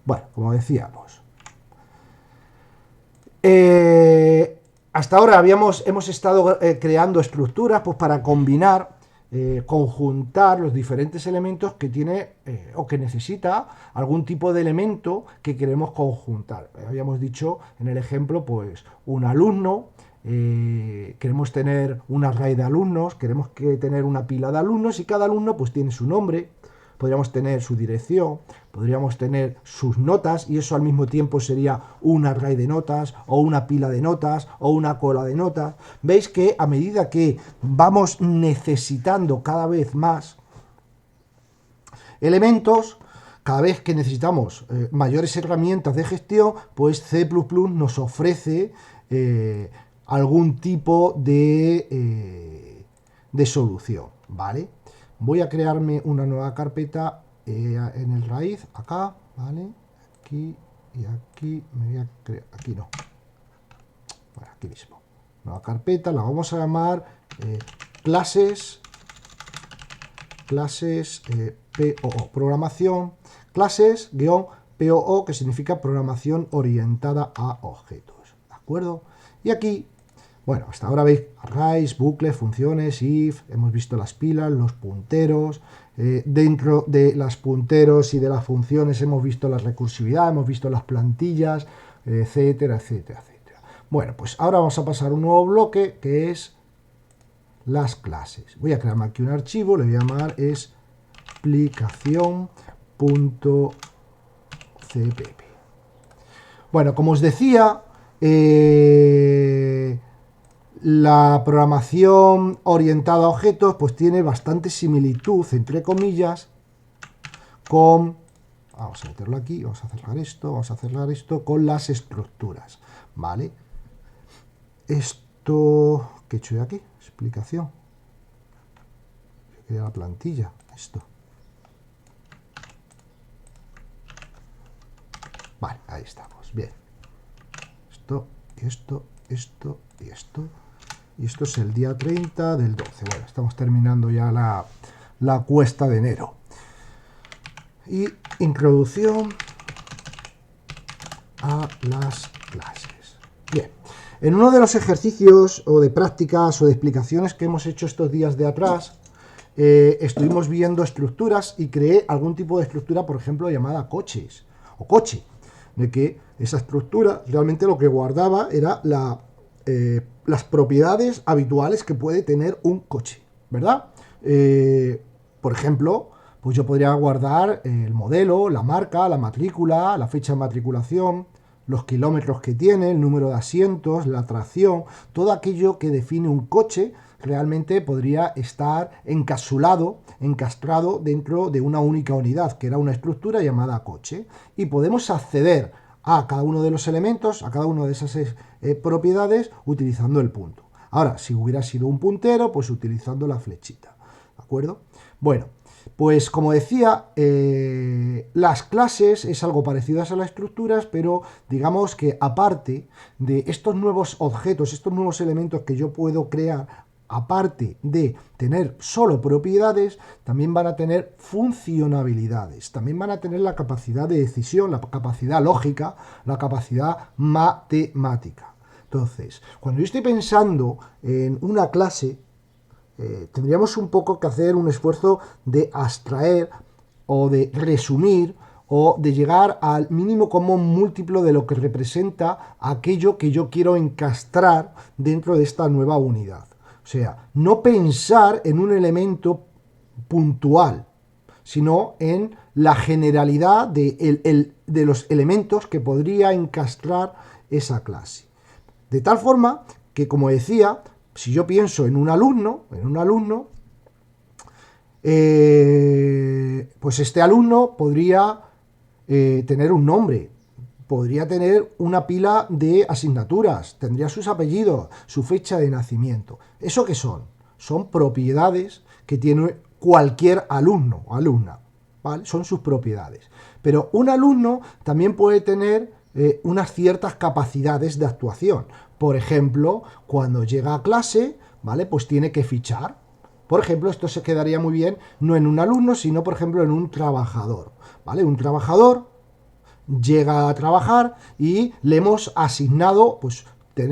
Bueno, como decíamos, hasta ahora hemos estado creando estructuras pues, para combinar, conjuntar los diferentes elementos que tiene o que necesita algún tipo de elemento que queremos conjuntar. Habíamos dicho en el ejemplo, pues, un alumno, queremos tener un array de alumnos, queremos tener una pila de alumnos y cada alumno pues tiene su nombre, podríamos tener su dirección, podríamos tener sus notas y eso al mismo tiempo sería un array de notas o una pila de notas o una cola de notas. Veis que a medida que vamos necesitando cada vez más elementos, cada vez que necesitamos mayores herramientas de gestión, pues C++ nos ofrece algún tipo de solución, ¿vale? Voy a crearme una nueva carpeta en el raíz, acá, ¿vale? Aquí y aquí, me voy a crear, aquí no, bueno, aquí mismo. Nueva carpeta, la vamos a llamar clases POO, programación, clases POO, que significa programación orientada a objetos, ¿de acuerdo? Y aquí, bueno, hasta ahora veis arrays, bucles, funciones, if, hemos visto las pilas, los punteros, dentro de las punteros y de las funciones hemos visto la recursividad, hemos visto las plantillas, etcétera, etcétera, etcétera. Bueno, pues ahora vamos a pasar a un nuevo bloque que es las clases. Voy a crearme aquí un archivo, le voy a llamar explicación.cpp. Bueno, como os decía, la programación orientada a objetos pues tiene bastante similitud, entre comillas, con... Vamos a meterlo aquí, vamos a cerrar esto con las estructuras, ¿vale? Esto... ¿Qué he hecho yo aquí? Explicación. Quería la plantilla, esto. Vale, ahí estamos, bien. Esto, esto y esto. Y esto es el día 30 del 12. Bueno, estamos terminando ya la cuesta de enero. Y introducción a las clases. Bien. En uno de los ejercicios o de prácticas o de explicaciones que hemos hecho estos días de atrás, estuvimos viendo estructuras y creé algún tipo de estructura, por ejemplo, llamada coches o coche, de que esa estructura realmente lo que guardaba era las propiedades habituales que puede tener un coche, ¿verdad? Por ejemplo, pues yo podría guardar el modelo, la marca, la matrícula, la fecha de matriculación, los kilómetros que tiene, el número de asientos, la tracción, todo aquello que define un coche realmente podría estar encapsulado, encastrado dentro de una única unidad, que era una estructura llamada coche. Y podemos acceder a cada uno de los elementos, a cada una de esas propiedades, utilizando el punto. Ahora, si hubiera sido un puntero, pues utilizando la flechita, ¿de acuerdo? Bueno, pues como decía, las clases es algo parecido a las estructuras, pero digamos que aparte de estos nuevos objetos, estos nuevos elementos que yo puedo crear, aparte de tener solo propiedades, también van a tener funcionalidades, también van a tener la capacidad de decisión, la capacidad lógica, la capacidad matemática. Entonces, cuando yo estoy pensando en una clase, tendríamos un poco que hacer un esfuerzo de abstraer o de resumir o de llegar al mínimo común múltiplo de lo que representa aquello que yo quiero encastrar dentro de esta nueva unidad. O sea, no pensar en un elemento puntual, sino en la generalidad de los elementos que podría encastrar esa clase. De tal forma que, como decía, si yo pienso en un alumno, pues este alumno podría tener un nombre, podría tener una pila de asignaturas, tendría sus apellidos, su fecha de nacimiento. ¿Eso qué son? Son propiedades que tiene cualquier alumno o alumna, ¿vale? Son sus propiedades. Pero un alumno también puede tener unas ciertas capacidades de actuación. Por ejemplo, cuando llega a clase, ¿vale? Pues tiene que fichar. Por ejemplo, esto se quedaría muy bien no en un alumno, sino, por ejemplo, en un trabajador, ¿vale? Un trabajador llega a trabajar y le hemos asignado, pues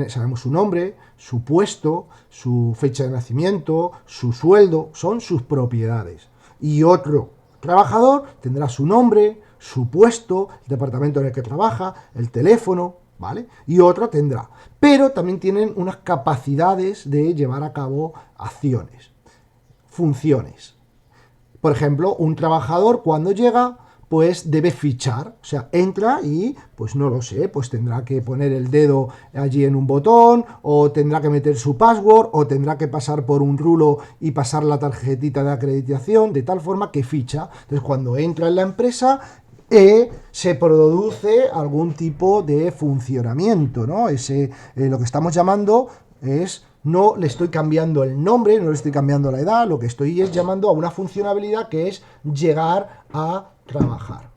sabemos su nombre, su puesto, su fecha de nacimiento, su sueldo, son sus propiedades. Y otro trabajador tendrá su nombre, su puesto, el departamento en el que trabaja, el teléfono, ¿vale? Y otro tendrá. Pero también tienen unas capacidades de llevar a cabo acciones, funciones. Por ejemplo, un trabajador cuando llega, pues debe fichar, o sea, entra y, pues no lo sé, pues tendrá que poner el dedo allí en un botón, o tendrá que meter su password, o tendrá que pasar por un rulo y pasar la tarjetita de acreditación, de tal forma que ficha. Entonces, cuando entra en la empresa, se produce algún tipo de funcionamiento, ¿no? Lo que estamos llamando es, no le estoy cambiando el nombre, no le estoy cambiando la edad, lo que estoy es llamando a una funcionalidad que es llegar a trabajar.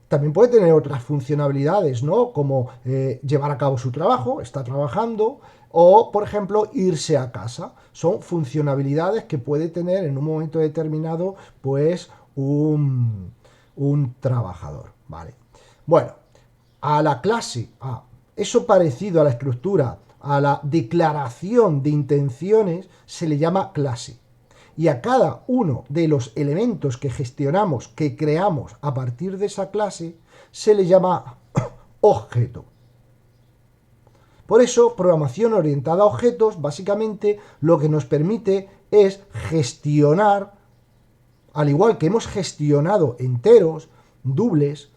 También puede tener otras funcionalidades, ¿no? Como llevar a cabo su trabajo, está trabajando, o, por ejemplo, irse a casa. Son funcionalidades que puede tener en un momento determinado, pues, un trabajador, ¿vale? Bueno, a la clase, a eso parecido a la estructura, a la declaración de intenciones, se le llama clase. Y a cada uno de los elementos que gestionamos, que creamos a partir de esa clase, se le llama objeto. Por eso, programación orientada a objetos, básicamente, lo que nos permite es gestionar, al igual que hemos gestionado enteros, dobles,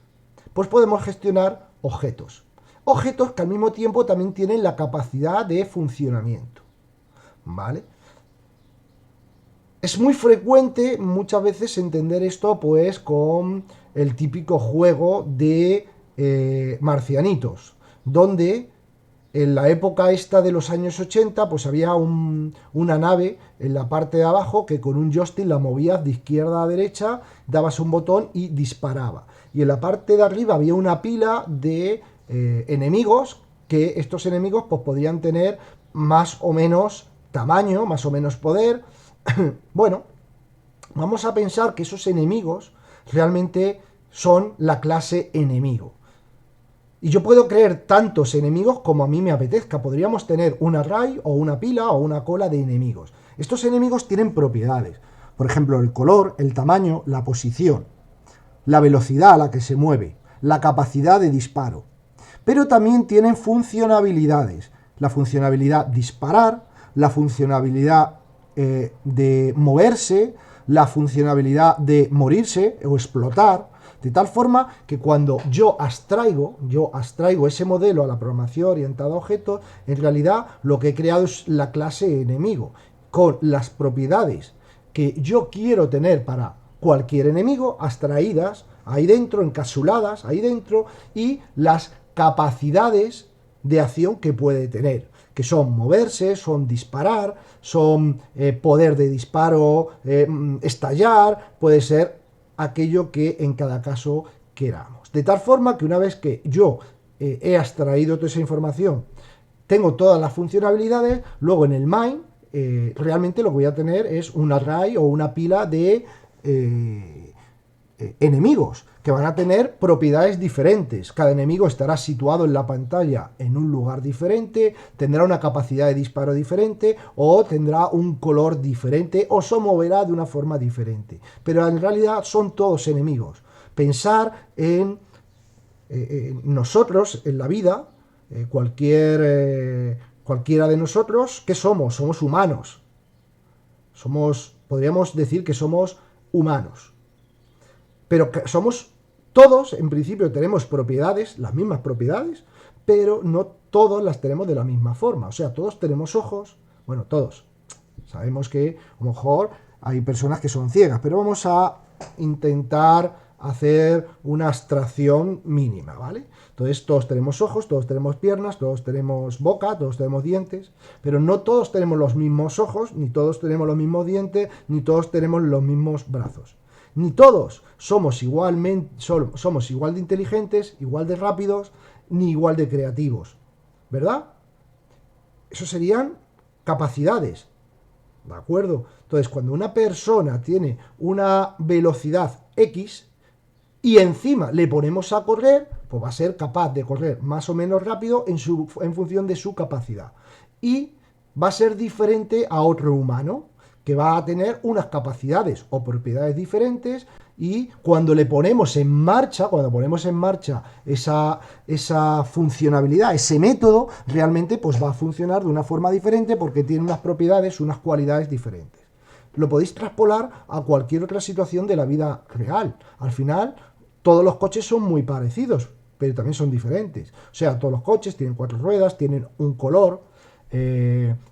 pues podemos gestionar objetos. Objetos que al mismo tiempo también tienen la capacidad de funcionamiento, ¿vale? Es muy frecuente muchas veces entender esto pues con el típico juego de marcianitos, donde en la época esta de los años 80 pues había una nave en la parte de abajo que con un joystick la movías de izquierda a derecha, dabas un botón y disparaba. Y en la parte de arriba había una pila de enemigos, que estos enemigos pues podrían tener más o menos tamaño, más o menos poder. Bueno, vamos a pensar que esos enemigos realmente son la clase enemigo. Y yo puedo crear tantos enemigos como a mí me apetezca. Podríamos tener un array o una pila o una cola de enemigos. Estos enemigos tienen propiedades. Por ejemplo, el color, el tamaño, la posición, la velocidad a la que se mueve, la capacidad de disparo. Pero también tienen funcionalidades. La funcionalidad disparar, la funcionalidad de moverse, la funcionalidad de morirse o explotar, de tal forma que cuando yo abstraigo ese modelo a la programación orientada a objetos, en realidad lo que he creado es la clase enemigo, con las propiedades que yo quiero tener para cualquier enemigo, abstraídas ahí dentro, encapsuladas ahí dentro, y las capacidades de acción que puede tener, que son moverse, son disparar, son poder de disparo, estallar, puede ser aquello que en cada caso queramos. De tal forma que una vez que yo he abstraído toda esa información, tengo todas las funcionalidades, luego en el main realmente lo que voy a tener es un array o una pila de enemigos que van a tener propiedades diferentes. Cada enemigo estará situado en la pantalla en un lugar diferente, tendrá una capacidad de disparo diferente o tendrá un color diferente o se moverá de una forma diferente. Pero en realidad son todos enemigos. Pensar en nosotros, en la vida, cualquiera de nosotros, ¿qué somos? Somos humanos. Podríamos decir que somos humanos. Pero somos todos, en principio tenemos propiedades, las mismas propiedades, pero no todos las tenemos de la misma forma. O sea, todos tenemos ojos, bueno, todos. Sabemos que a lo mejor hay personas que son ciegas, pero vamos a intentar hacer una abstracción mínima, ¿vale? Entonces todos tenemos ojos, todos tenemos piernas, todos tenemos boca, todos tenemos dientes, pero no todos tenemos los mismos ojos, ni todos tenemos los mismos dientes, ni todos tenemos los mismos brazos. Ni todos somos igual de inteligentes, igual de rápidos, ni igual de creativos, ¿verdad? Eso serían capacidades, ¿de acuerdo? Entonces, cuando una persona tiene una velocidad X, y encima le ponemos a correr, pues va a ser capaz de correr más o menos rápido en función de su capacidad. Y va a ser diferente a otro humano, que va a tener unas capacidades o propiedades diferentes, y cuando le ponemos en marcha, esa funcionalidad, ese método, realmente pues va a funcionar de una forma diferente porque tiene unas propiedades, unas cualidades diferentes. Lo podéis traspolar a cualquier otra situación de la vida real. Al final, todos los coches son muy parecidos, pero también son diferentes. O sea, todos los coches tienen 4 ruedas, tienen un color,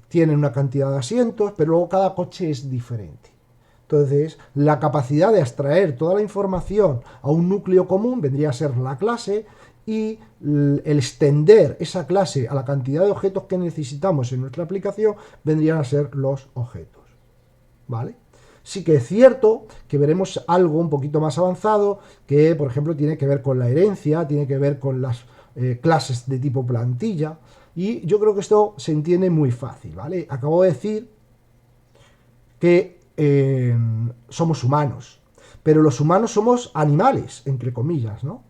tienen una cantidad de asientos, pero luego cada coche es diferente. Entonces, la capacidad de abstraer toda la información a un núcleo común vendría a ser la clase, y el extender esa clase a la cantidad de objetos que necesitamos en nuestra aplicación vendrían a ser los objetos. ¿Vale? Sí que es cierto que veremos algo un poquito más avanzado que, por ejemplo, tiene que ver con la herencia, tiene que ver con las clases de tipo plantilla, y yo creo que esto se entiende muy fácil, ¿vale? Acabo de decir que somos humanos, pero los humanos somos animales, entre comillas, ¿no?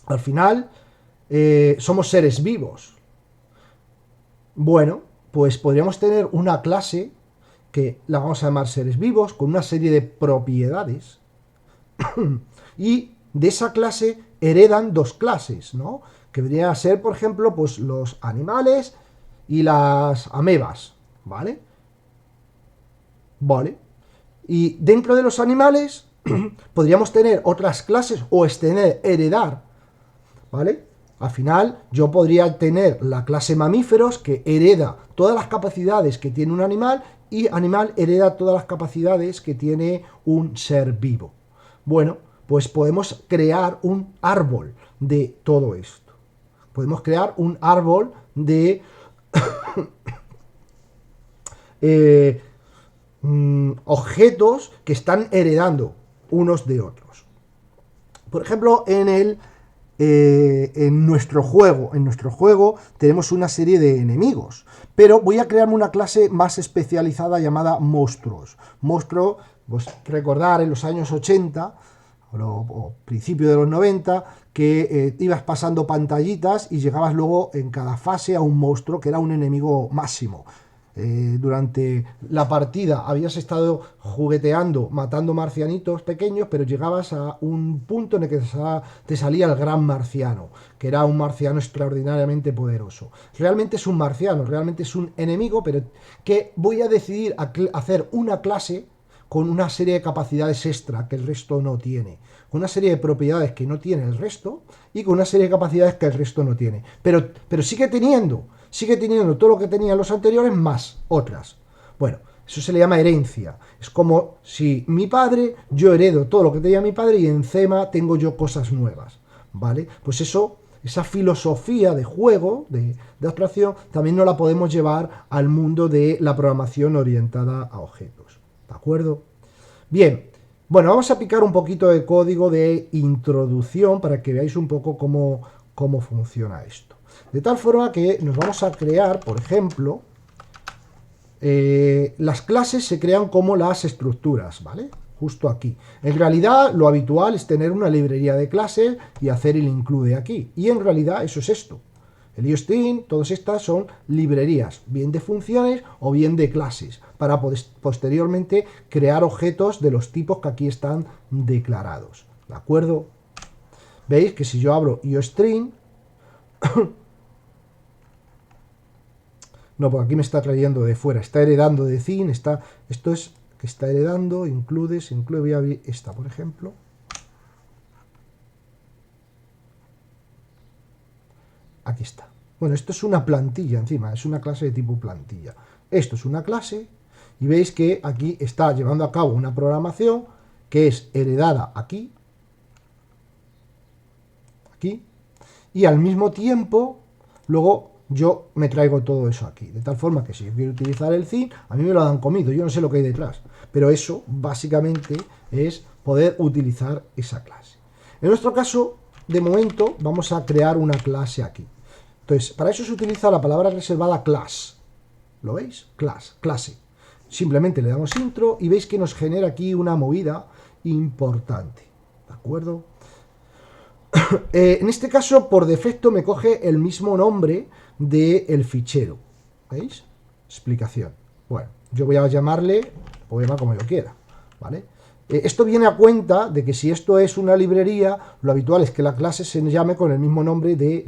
Al final, somos seres vivos. Bueno, pues podríamos tener una clase que la vamos a llamar seres vivos, con una serie de propiedades, y de esa clase heredan dos clases, ¿no? Que vendrían a ser, por ejemplo, pues los animales y las amebas, ¿vale? Vale. Y dentro de los animales podríamos tener otras clases o extender, heredar, ¿vale? Al final yo podría tener la clase mamíferos, que hereda todas las capacidades que tiene un animal, y animal hereda todas las capacidades que tiene un ser vivo. Bueno, pues podemos crear un árbol de todo esto. Podemos crear un árbol de objetos que están heredando unos de otros. Por ejemplo, en nuestro juego tenemos una serie de enemigos, pero voy a crearme una clase más especializada llamada monstruos. Monstruo, pues recordar en los años 80 o principio de los 90 que ibas pasando pantallitas y llegabas luego en cada fase a un monstruo que era un enemigo máximo. Durante la partida habías estado jugueteando, matando marcianitos pequeños, pero llegabas a un punto en el que te salía el gran marciano, que era un marciano extraordinariamente poderoso. Realmente es un marciano, realmente es un enemigo, pero que voy a decidir hacer una clase con una serie de capacidades extra que el resto no tiene, con una serie de propiedades que no tiene el resto y con una serie de capacidades que el resto no tiene, pero sigue teniendo todo lo que tenían los anteriores más otras. Bueno, eso se le llama herencia. Es como si mi padre, yo heredo todo lo que tenía mi padre y encima tengo yo cosas nuevas, ¿vale? Pues eso, esa filosofía de juego, de abstracción, también no la podemos llevar al mundo de la programación orientada a objetos, ¿de acuerdo? Bien, bueno, vamos a picar un poquito de código de introducción para que veáis un poco cómo funciona esto. De tal forma que nos vamos a crear, por ejemplo, las clases se crean como las estructuras, ¿vale? Justo aquí. En realidad, lo habitual es tener una librería de clases y hacer el include aquí. Y en realidad eso es esto. El IOStream, todas estas son librerías, bien de funciones o bien de clases, para posteriormente crear objetos de los tipos que aquí están declarados. ¿De acuerdo? Veis que si yo abro IOStream, no, porque aquí me está trayendo de fuera, está heredando de Zin, esto es que está heredando, include, voy a abrir esta, por ejemplo. Aquí está. Bueno, esto es una plantilla encima, es una clase de tipo plantilla. Esto es una clase, y veis que aquí está llevando a cabo una programación que es heredada aquí, y al mismo tiempo, luego yo me traigo todo eso aquí, de tal forma que si yo quiero utilizar el Zin, a mí me lo han comido, yo no sé lo que hay detrás, pero eso básicamente es poder utilizar esa clase. En nuestro caso, de momento, vamos a crear una clase aquí. Entonces, para eso se utiliza la palabra reservada class. ¿Lo veis? Class, clase. Simplemente le damos intro y veis que nos genera aquí una movida importante. ¿De ¿De acuerdo? En este caso, por defecto, me coge el mismo nombre del fichero. ¿Veis? Explicación. Bueno, yo voy a llamarle poema como yo quiera, ¿vale? Esto viene a cuenta de que si esto es una librería, lo habitual es que la clase se llame con el mismo nombre de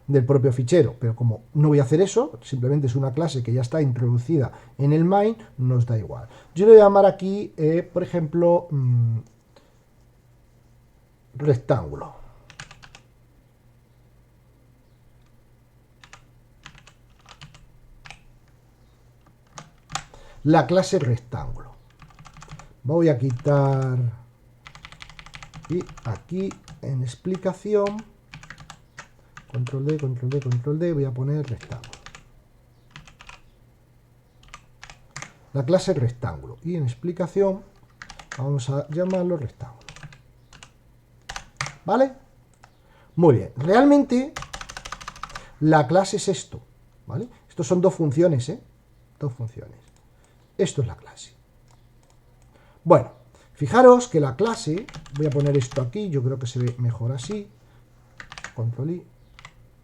del propio fichero, pero como no voy a hacer eso, simplemente es una clase que ya está introducida en el main, nos da igual. Yo le voy a llamar aquí, por ejemplo, rectángulo. La clase rectángulo. Voy a quitar y aquí en explicación, control D, control D, control D, voy a poner rectángulo. La clase rectángulo y en explicación vamos a llamarlo rectángulo. ¿Vale? Muy bien. Realmente la clase es esto, ¿vale? Estos son dos funciones, ¿eh? Dos funciones. Esto es la clase. Bueno, fijaros que la clase, voy a poner esto aquí, yo creo que se ve mejor así. Control I.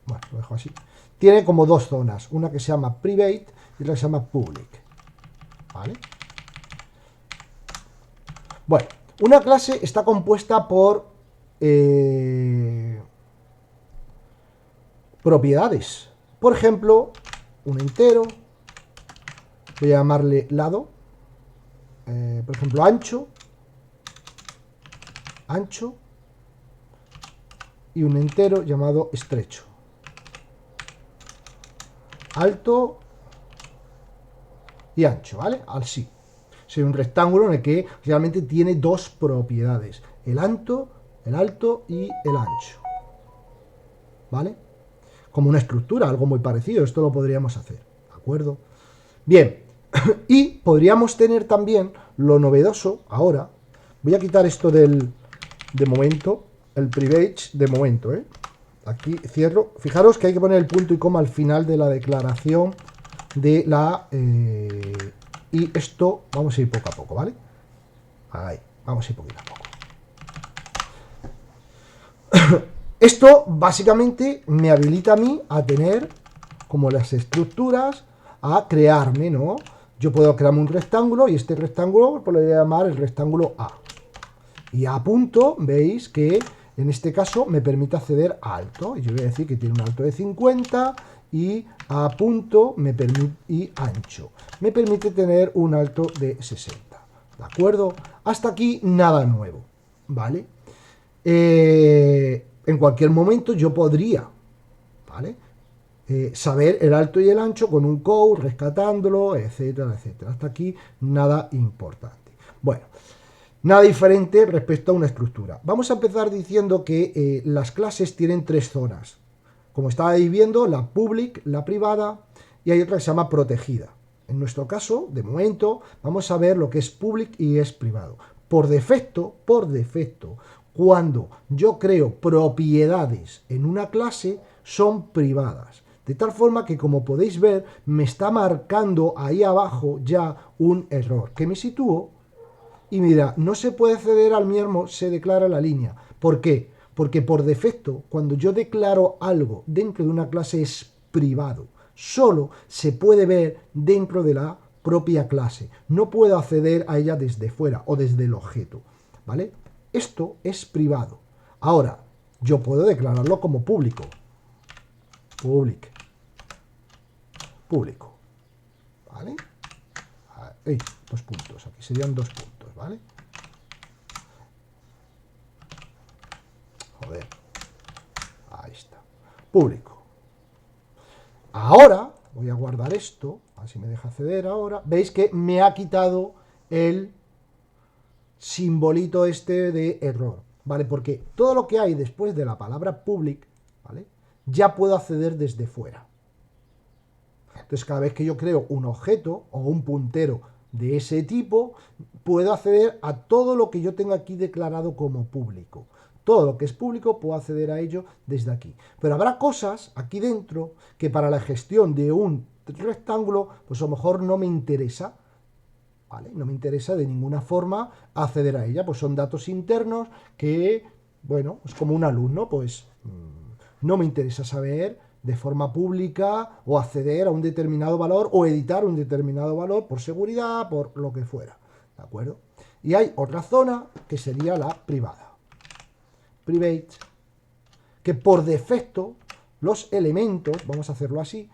Bueno, lo dejo así. Tiene como dos zonas, una que se llama private y otra que se llama public. ¿Vale? Bueno, una clase está compuesta por propiedades. Por ejemplo, un entero, voy a llamarle lado, por ejemplo, ancho, y un entero llamado estrecho. Alto y ancho, ¿vale? Así. Sería un rectángulo en el que realmente tiene dos propiedades, el alto y el ancho. ¿Vale? Como una estructura, algo muy parecido, esto lo podríamos hacer, ¿de acuerdo? Bien, y podríamos tener también lo novedoso, ahora, voy a quitar esto de momento, el private de momento, ¿eh? Aquí cierro, fijaros que hay que poner el punto y coma al final de la declaración de la... y esto, vamos a ir poco a poco, ¿vale? Ahí, vamos a ir poquito a poco. Esto básicamente me habilita a mí a tener como las estructuras, a crearme, ¿no? Yo puedo crearme un rectángulo y este rectángulo pues, lo voy a llamar el rectángulo A. Y A punto, veis que en este caso me permite acceder a alto. Y yo voy a decir que tiene un alto de 50 y A punto y ancho. Me permite tener un alto de 60. ¿De acuerdo? Hasta aquí nada nuevo. ¿Vale? En cualquier momento yo podría, ¿vale? Saber el alto y el ancho con un code, rescatándolo, etcétera, etcétera. Hasta aquí nada importante. Bueno, nada diferente respecto a una estructura. Vamos a empezar diciendo que las clases tienen tres zonas. Como estabais viendo, la public, la privada, y hay otra que se llama protegida. En nuestro caso, de momento, vamos a ver lo que es public y es privado. Por defecto, cuando yo creo propiedades en una clase, son privadas. De tal forma que, como podéis ver, me está marcando ahí abajo ya un error, que me sitúo y mira, no se puede acceder al mismo, se declara la línea. ¿Por qué? Porque por defecto, cuando yo declaro algo dentro de una clase es privado. Solo se puede ver dentro de la propia clase. No puedo acceder a ella desde fuera o desde el objeto. ¿Vale? Esto es privado. Ahora, yo puedo declararlo como público. Público. ¿Vale? Ahí, 2 puntos. Aquí serían 2 puntos, ¿vale? Joder. Ahí está. Público. Ahora, voy a guardar esto. A ver si me deja acceder ahora. Veis que me ha quitado el simbolito este de error. ¿Vale? Porque todo lo que hay después de la palabra public, ¿vale? Ya puedo acceder desde fuera. Entonces, cada vez que yo creo un objeto o un puntero de ese tipo, puedo acceder a todo lo que yo tengo aquí declarado como público. Todo lo que es público puedo acceder a ello desde aquí. Pero habrá cosas aquí dentro que para la gestión de un rectángulo, pues a lo mejor no me interesa ¿vale? No me interesa de ninguna forma acceder a ella, pues son datos internos que, bueno, es como un alumno, pues no me interesa saber de forma pública o acceder a un determinado valor o editar un determinado valor por seguridad, por lo que fuera, ¿de acuerdo? Y hay otra zona que sería la privada, private, que por defecto los elementos, vamos a hacerlo así,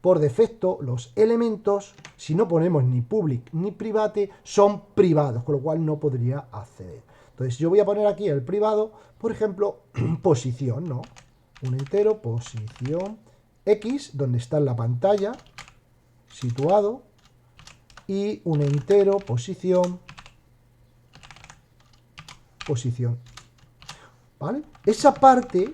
por defecto los elementos, si no ponemos ni public ni private, son privados, con lo cual no podría acceder. Entonces yo voy a poner aquí el privado, por ejemplo, posición, ¿no? Un entero, posición X, donde está en la pantalla, situado, y un entero, posición, ¿vale? Esa parte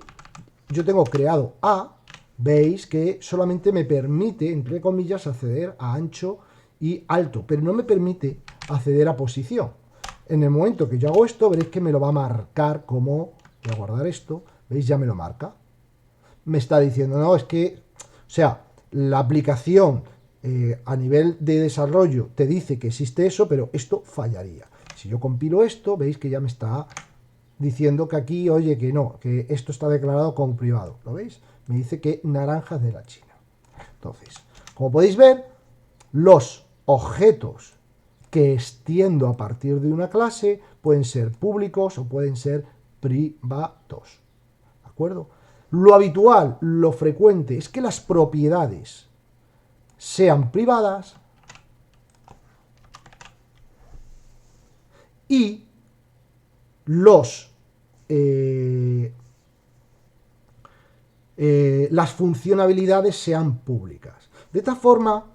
yo tengo creado A, veis que solamente me permite, entre comillas, acceder a ancho y alto, pero no me permite acceder a posición. En el momento que yo hago esto, veréis que me lo va a marcar como, voy a guardar esto, veis, ya me lo marca. Me está diciendo, no, es que, o sea, la aplicación a nivel de desarrollo te dice que existe eso, pero esto fallaría. Si yo compilo esto, veis que ya me está diciendo que aquí, oye, que no, que esto está declarado como privado. ¿Lo veis? Me dice que naranjas de la China. Entonces, como podéis ver, los objetos que extiendo a partir de una clase pueden ser públicos o pueden ser privados. ¿De acuerdo? Lo habitual, lo frecuente, es que las propiedades sean privadas y las funcionalidades sean públicas. De esta forma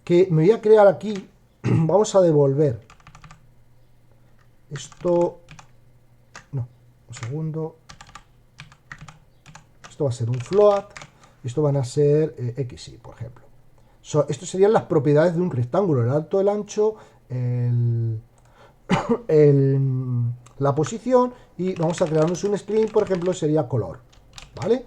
que me voy a crear aquí, vamos a devolver esto, no, un segundo, esto va a ser un float, esto van a ser XY, por ejemplo. Esto serían las propiedades de un rectángulo, el alto, el ancho, la posición, y vamos a crearnos un string, por ejemplo, sería color, ¿vale?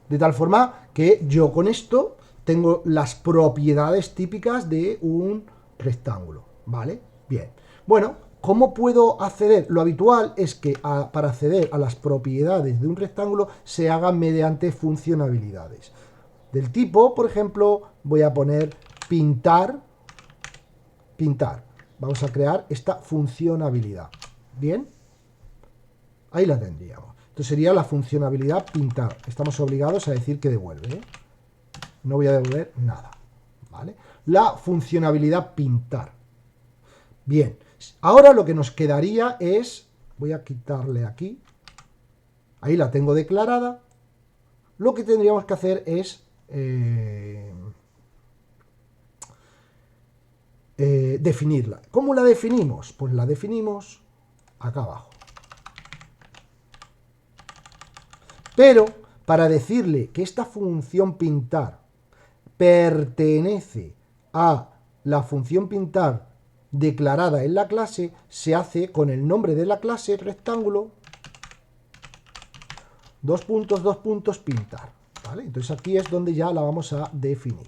De tal forma que yo con esto tengo las propiedades típicas de un rectángulo, ¿vale? Bien. Bueno, ¿cómo puedo acceder? Lo habitual es que para acceder a las propiedades de un rectángulo se haga mediante funcionalidades. Del tipo, por ejemplo, voy a poner pintar. Vamos a crear esta funcionalidad. ¿Bien? Ahí la tendríamos. Entonces sería la funcionalidad pintar. Estamos obligados a decir que devuelve, ¿eh? No voy a devolver nada, ¿vale? La funcionalidad pintar. Bien, ahora lo que nos quedaría es, voy a quitarle aquí, ahí la tengo declarada. Lo que tendríamos que hacer es definirla. ¿Cómo la definimos? Pues la definimos acá abajo. Pero para decirle que esta función pintar pertenece a la función pintar declarada en la clase, se hace con el nombre de la clase rectángulo, dos puntos, pintar. ¿Vale? Entonces aquí es donde ya la vamos a definir.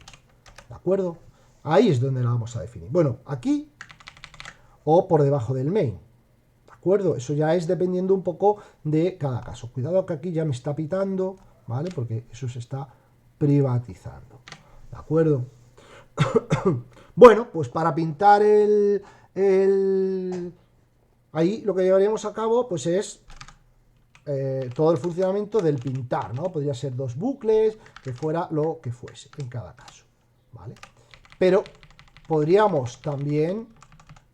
¿De acuerdo? Ahí es donde la vamos a definir. Bueno, aquí o por debajo del main. ¿De acuerdo? Eso ya es dependiendo un poco de cada caso. Cuidado que aquí ya me está pitando, ¿vale? Porque eso se está privatizando. ¿De acuerdo? Bueno, pues para pintar ahí lo que llevaríamos a cabo pues es todo el funcionamiento del pintar, ¿no? Podría ser dos bucles, que fuera lo que fuese en cada caso, ¿vale? Pero podríamos también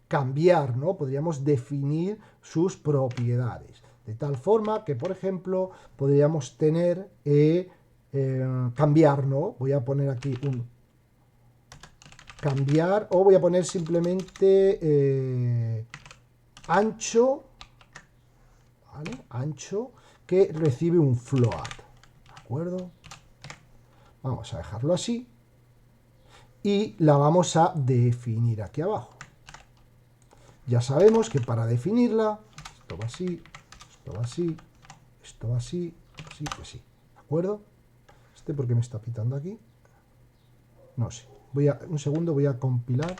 cambiar, ¿no? Podríamos definir sus propiedades, de tal forma que, por ejemplo, podríamos tener cambiar, ¿no? Voy a poner aquí un cambiar, o voy a poner simplemente ancho, ¿vale? Ancho, que recibe un float, ¿de acuerdo? Vamos a dejarlo así y la vamos a definir aquí abajo. Ya sabemos que para definirla, esto va así, esto va así, esto va así, así, así, ¿de acuerdo? ¿Por qué me está pitando aquí? No sé. Un segundo, voy a compilar.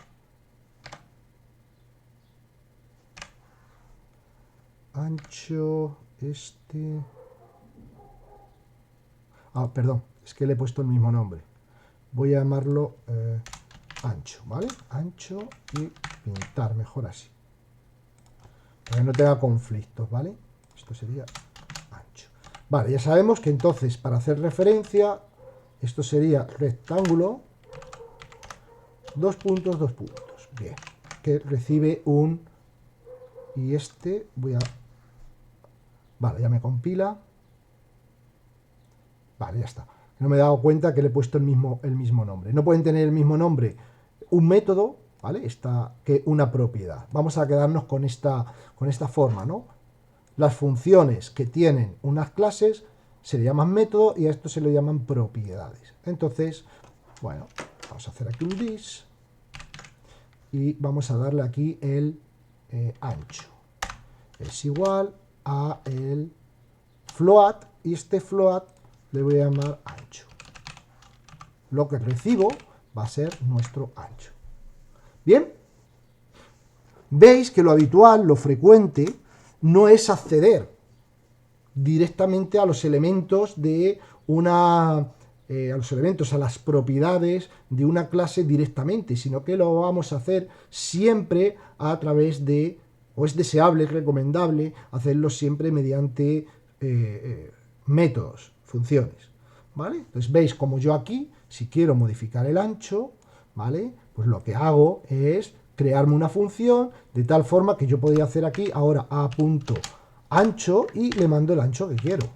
ancho, perdón, es que le he puesto el mismo nombre. Voy a llamarlo ancho, ¿vale? Ancho y pintar, mejor así. Para que no tenga conflictos, ¿vale? Esto sería ancho. Vale, ya sabemos que entonces, para hacer referencia, esto sería rectángulo, 2 puntos, 2 puntos. Bien, que recibe un... Y voy a... Vale, ya me compila. Vale, ya está. No me he dado cuenta que le he puesto el mismo nombre. No pueden tener el mismo nombre un método, ¿vale? Que una propiedad. Vamos a quedarnos con esta forma, ¿no? Las funciones que tienen unas clases se le llaman método y a esto se le llaman propiedades. Entonces, bueno, vamos a hacer aquí un this y vamos a darle aquí el ancho. Es igual a el float y este float le voy a llamar ancho. Lo que recibo va a ser nuestro ancho. Bien, veis que lo habitual, lo frecuente, no es acceder directamente a los elementos de a las propiedades de una clase directamente, sino que lo vamos a hacer siempre a través de, o es deseable, es recomendable, hacerlo siempre mediante métodos, funciones, ¿vale? Entonces veis como yo aquí, si quiero modificar el ancho, ¿vale? Pues lo que hago es crearme una función de tal forma que yo podría hacer aquí ahora a.ancho y le mando el ancho que quiero.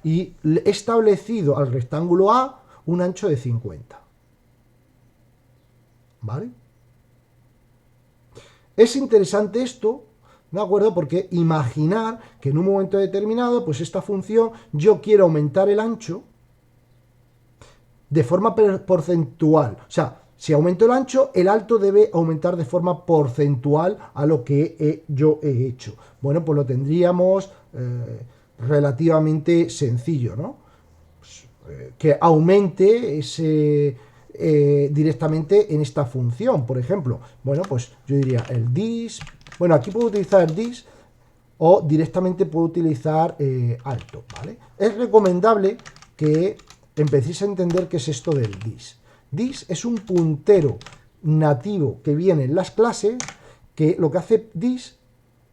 Y he establecido al rectángulo A un ancho de 50. ¿Vale? Es interesante esto, ¿de acuerdo? Porque imaginar que en un momento determinado, pues esta función, yo quiero aumentar el ancho de forma porcentual. O sea, si aumento el ancho, el alto debe aumentar de forma porcentual a lo que yo he hecho. Bueno, pues lo tendríamos relativamente sencillo, ¿no? Pues, que aumente directamente en esta función, por ejemplo. Bueno, pues yo diría el this. Bueno, aquí puedo utilizar el this o directamente puedo utilizar alto, ¿vale? Es recomendable que empecéis a entender qué es esto del this. This es un puntero nativo que viene en las clases, que lo que hace this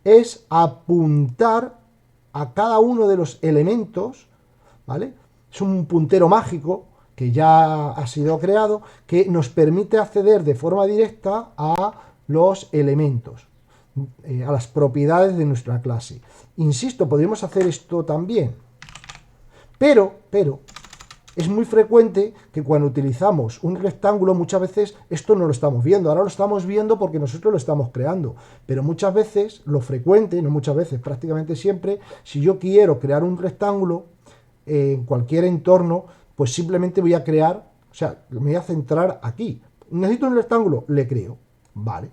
es apuntar a cada uno de los elementos, ¿vale? Es un puntero mágico que ya ha sido creado, que nos permite acceder de forma directa a los elementos, a las propiedades de nuestra clase. Insisto, podríamos hacer esto también, pero, es muy frecuente que cuando utilizamos un rectángulo muchas veces esto no lo estamos viendo. Ahora lo estamos viendo porque nosotros lo estamos creando. Pero muchas veces, lo frecuente, no muchas veces, prácticamente siempre, si yo quiero crear un rectángulo en cualquier entorno, pues simplemente voy a crear, o sea, me voy a centrar aquí. ¿Necesito un rectángulo? Le creo. Vale.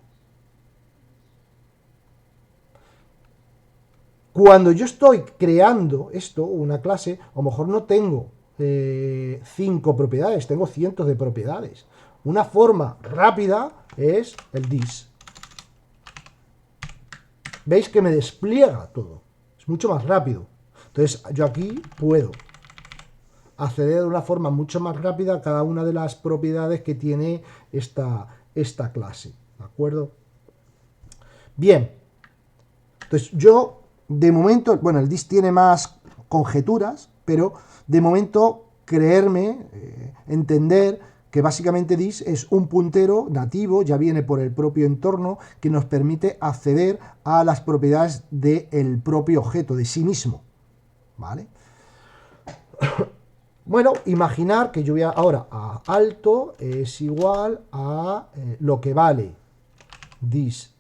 Cuando yo estoy creando esto, una clase, a lo mejor no tengo 5 propiedades, tengo cientos de propiedades. Una forma rápida es el this. ¿Veis que me despliega todo? Es mucho más rápido. Entonces yo aquí puedo acceder de una forma mucho más rápida a cada una de las propiedades que tiene esta clase. ¿De acuerdo? Bien. Entonces yo, de momento, bueno, el this tiene más conjeturas, pero de momento creerme, entender que básicamente this es un puntero nativo, ya viene por el propio entorno, que nos permite acceder a las propiedades del propio objeto, de sí mismo. ¿Vale? Bueno, imaginar que yo voy ahora a alto es igual a lo que vale this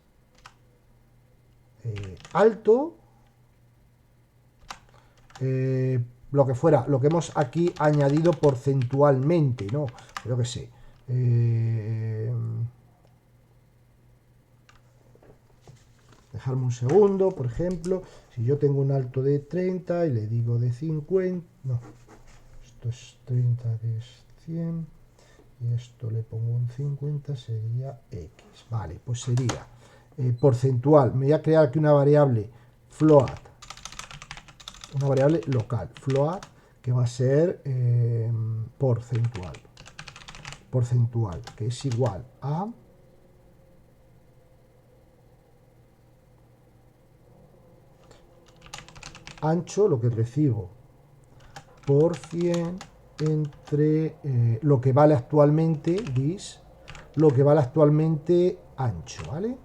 alto, lo que fuera, lo que hemos aquí añadido porcentualmente, ¿no? Yo qué sé. Dejarme un segundo, por ejemplo, si yo tengo un alto de 30 y le digo de 50, no, esto es 30 que es 100, y esto le pongo un 50, sería X. Vale, pues sería porcentual. Me voy a crear aquí una variable float, una variable local, float, que va a ser porcentual, que es igual a ancho, lo que recibo, por 100 entre lo que vale actualmente, dis, lo que vale actualmente ancho, ¿vale?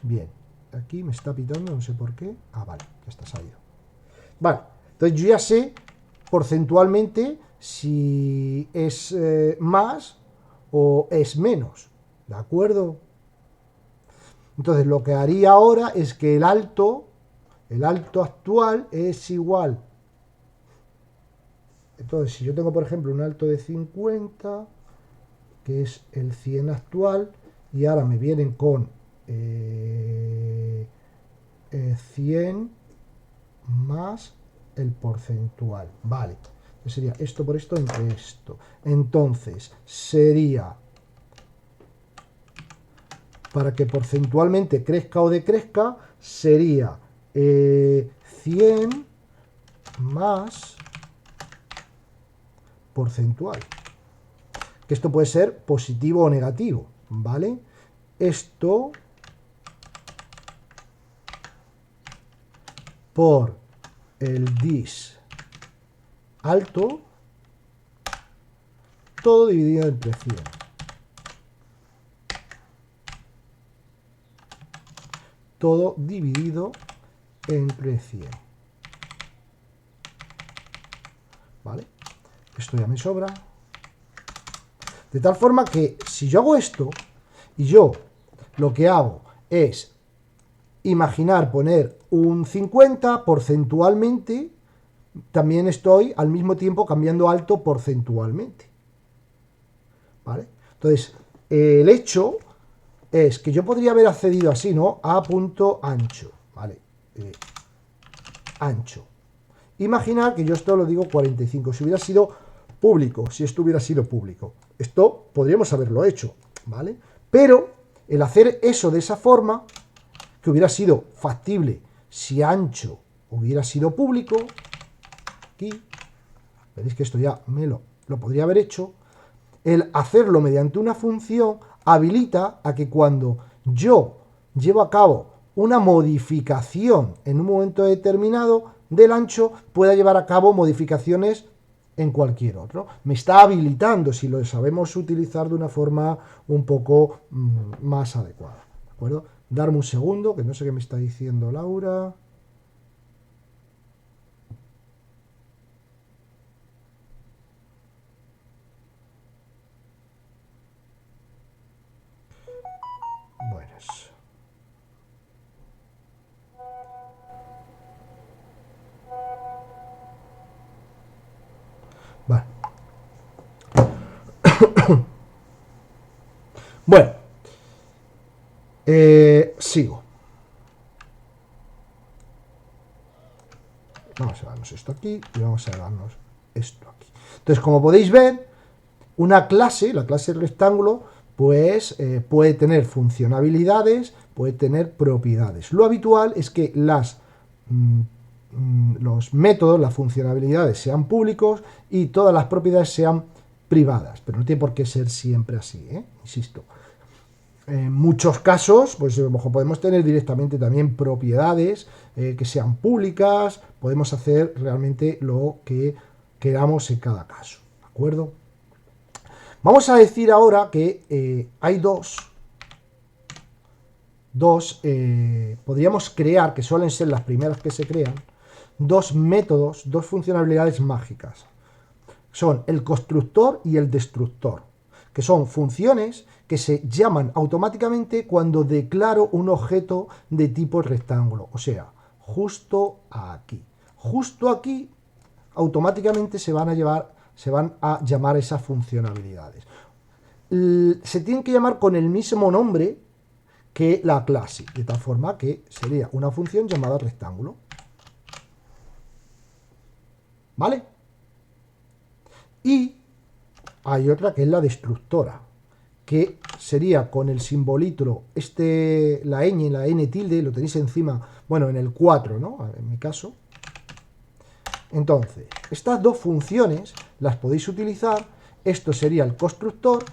Bien, aquí me está pitando, no sé por qué. Ah, vale, ya está salido. Vale, entonces yo ya sé porcentualmente si es más o es menos, ¿de acuerdo? Entonces lo que haría ahora es que el alto actual es igual. Entonces si yo tengo por ejemplo un alto de 50, que es el 100 actual, y ahora me vienen con 100 más el porcentual, vale, entonces sería esto por esto entre esto, entonces sería, para que porcentualmente crezca o decrezca, sería 100 más porcentual, que esto puede ser positivo o negativo, ¿vale? Esto por el dis alto, todo dividido entre 100. Todo dividido entre 100. ¿Vale? Esto ya me sobra. De tal forma que si yo hago esto y yo lo que hago es imaginar poner un 50 porcentualmente, también estoy al mismo tiempo cambiando alto porcentualmente. ¿Vale? Entonces, el hecho es que yo podría haber accedido así, ¿no? A punto ancho, ¿vale? Ancho. Imaginar que yo esto lo digo 45, si hubiera sido público, si esto hubiera sido público. Esto podríamos haberlo hecho, ¿vale? Pero el hacer eso de esa forma, que hubiera sido factible si ancho hubiera sido público, aquí, veréis que esto ya me lo podría haber hecho, el hacerlo mediante una función habilita a que cuando yo llevo a cabo una modificación en un momento determinado del ancho, pueda llevar a cabo modificaciones en cualquier otro. Me está habilitando si lo sabemos utilizar de una forma un poco más adecuada. ¿De acuerdo? Darme un segundo, que no sé qué me está diciendo Laura. Bueno, eso. Vale. Bueno, sigo. Vamos a darnos esto aquí y vamos a darnos esto aquí. Entonces, como podéis ver, una clase, la clase rectángulo, pues puede tener funcionalidades, puede tener propiedades. Lo habitual es que los métodos, las funcionalidades sean públicos y todas las propiedades sean privadas, pero no tiene por qué ser siempre así, insisto. En muchos casos, pues a lo mejor podemos tener directamente también propiedades que sean públicas, podemos hacer realmente lo que queramos en cada caso, ¿de acuerdo? Vamos a decir ahora que hay podríamos crear, que suelen ser las primeras que se crean, dos métodos, dos funcionalidades mágicas. Son el constructor y el destructor, que son funciones que se llaman automáticamente cuando declaro un objeto de tipo rectángulo, o sea, justo aquí. Justo aquí automáticamente se van a llamar esas funcionalidades. Se tienen que llamar con el mismo nombre que la clase, de tal forma que sería una función llamada rectángulo. ¿Vale? Y hay otra que es la destructora, que sería con el simbolito, la ñ, la n tilde, lo tenéis encima, bueno, en el 4, ¿no? En mi caso. Entonces, estas dos funciones las podéis utilizar. Esto sería el constructor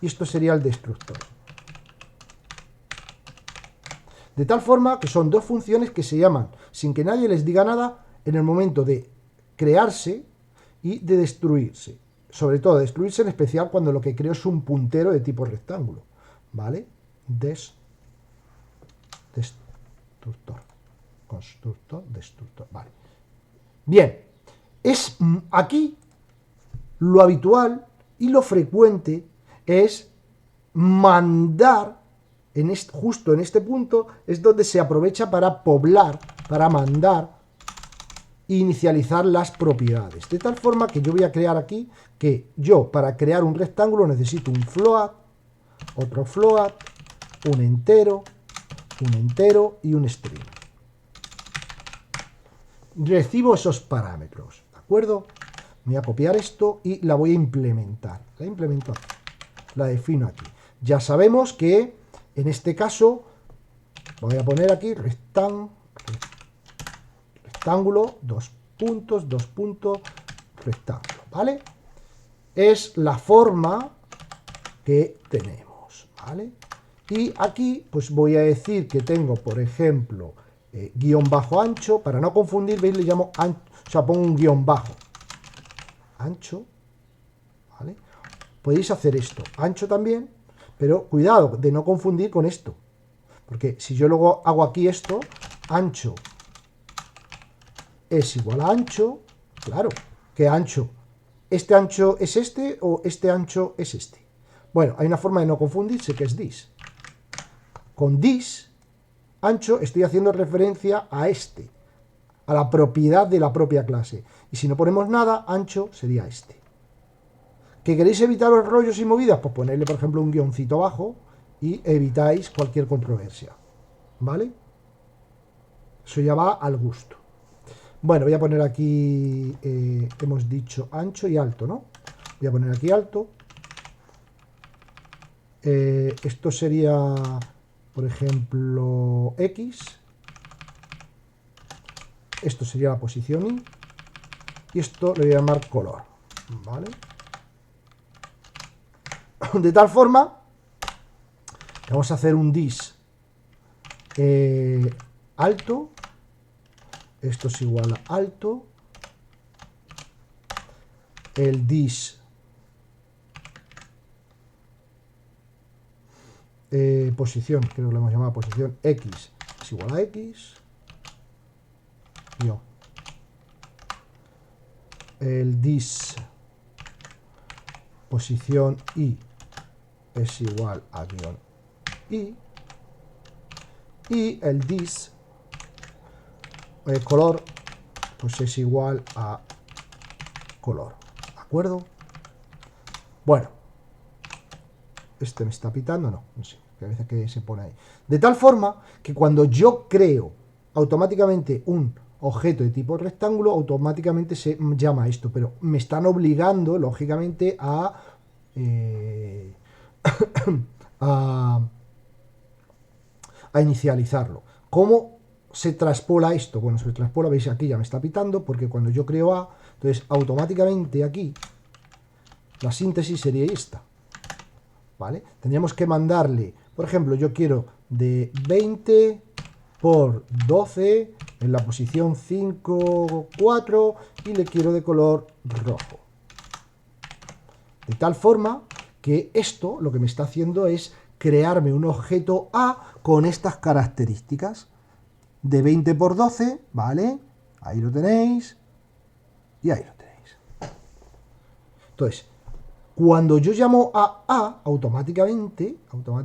y esto sería el destructor. De tal forma que son dos funciones que se llaman, sin que nadie les diga nada, en el momento de crearse y de destruirse. Sobre todo, destruirse en especial cuando lo que creo es un puntero de tipo rectángulo. ¿Vale? Destructor. Constructor, destructor. Vale. Bien. Es aquí lo habitual y lo frecuente es mandar, justo en este punto, es donde se aprovecha para poblar, para mandar e inicializar las propiedades. De tal forma que yo voy a crear aquí que yo, para crear un rectángulo, necesito un float, otro float, un entero y un string. Recibo esos parámetros, ¿de acuerdo? Voy a copiar esto y la voy a implementar. La implemento aquí. La defino aquí. Ya sabemos que en este caso voy a poner aquí rectángulo, dos puntos, rectángulo, ¿vale? Es la forma que tenemos, ¿vale? Y aquí pues voy a decir que tengo, por ejemplo, guión bajo ancho, para no confundir, ¿veis? Le llamo ancho, o sea, pongo un guión bajo ancho, ¿vale? Podéis hacer esto, ancho también, pero cuidado de no confundir con esto, porque si yo luego hago aquí esto, ancho es igual a ancho, claro, ¿qué ancho? ¿Este ancho es este o este ancho es este? Bueno, hay una forma de no confundirse que es this. Con this, ancho, estoy haciendo referencia a este, a la propiedad de la propia clase. Y si no ponemos nada, ancho sería este. ¿Que queréis evitar los rollos y movidas? Pues ponerle, por ejemplo, un guioncito abajo y evitáis cualquier controversia. ¿Vale? Eso ya va al gusto. Bueno, voy a poner aquí, hemos dicho ancho y alto, ¿no? Voy a poner aquí alto. Esto sería, por ejemplo, X. Esto sería la posición Y. Y esto le voy a llamar color. ¿Vale? De tal forma que vamos a hacer un dis alto. Esto es igual a alto. El dis posición, creo que lo hemos llamado posición X es igual a X. El dis posición Y es igual a guión Y. Y el dis color pues es igual a color. ¿De acuerdo? Bueno. Este me está pitando, no sé, que a veces que se pone ahí. De tal forma que cuando yo creo automáticamente un objeto de tipo rectángulo, automáticamente se llama esto, pero me están obligando, lógicamente, a inicializarlo. ¿Cómo se traspola esto? Bueno, se traspola, veis aquí ya me está pitando, porque cuando yo creo A, entonces automáticamente aquí la síntesis sería esta. ¿Vale? Tendríamos que mandarle, por ejemplo, yo quiero de 20 por 12 en la posición 5, 4 y le quiero de color rojo. De tal forma que esto lo que me está haciendo es crearme un objeto A con estas características. De 20 por 12, ¿vale? Ahí lo tenéis. Y ahí lo tenéis. Entonces, cuando yo llamo a A, automáticamente, cuando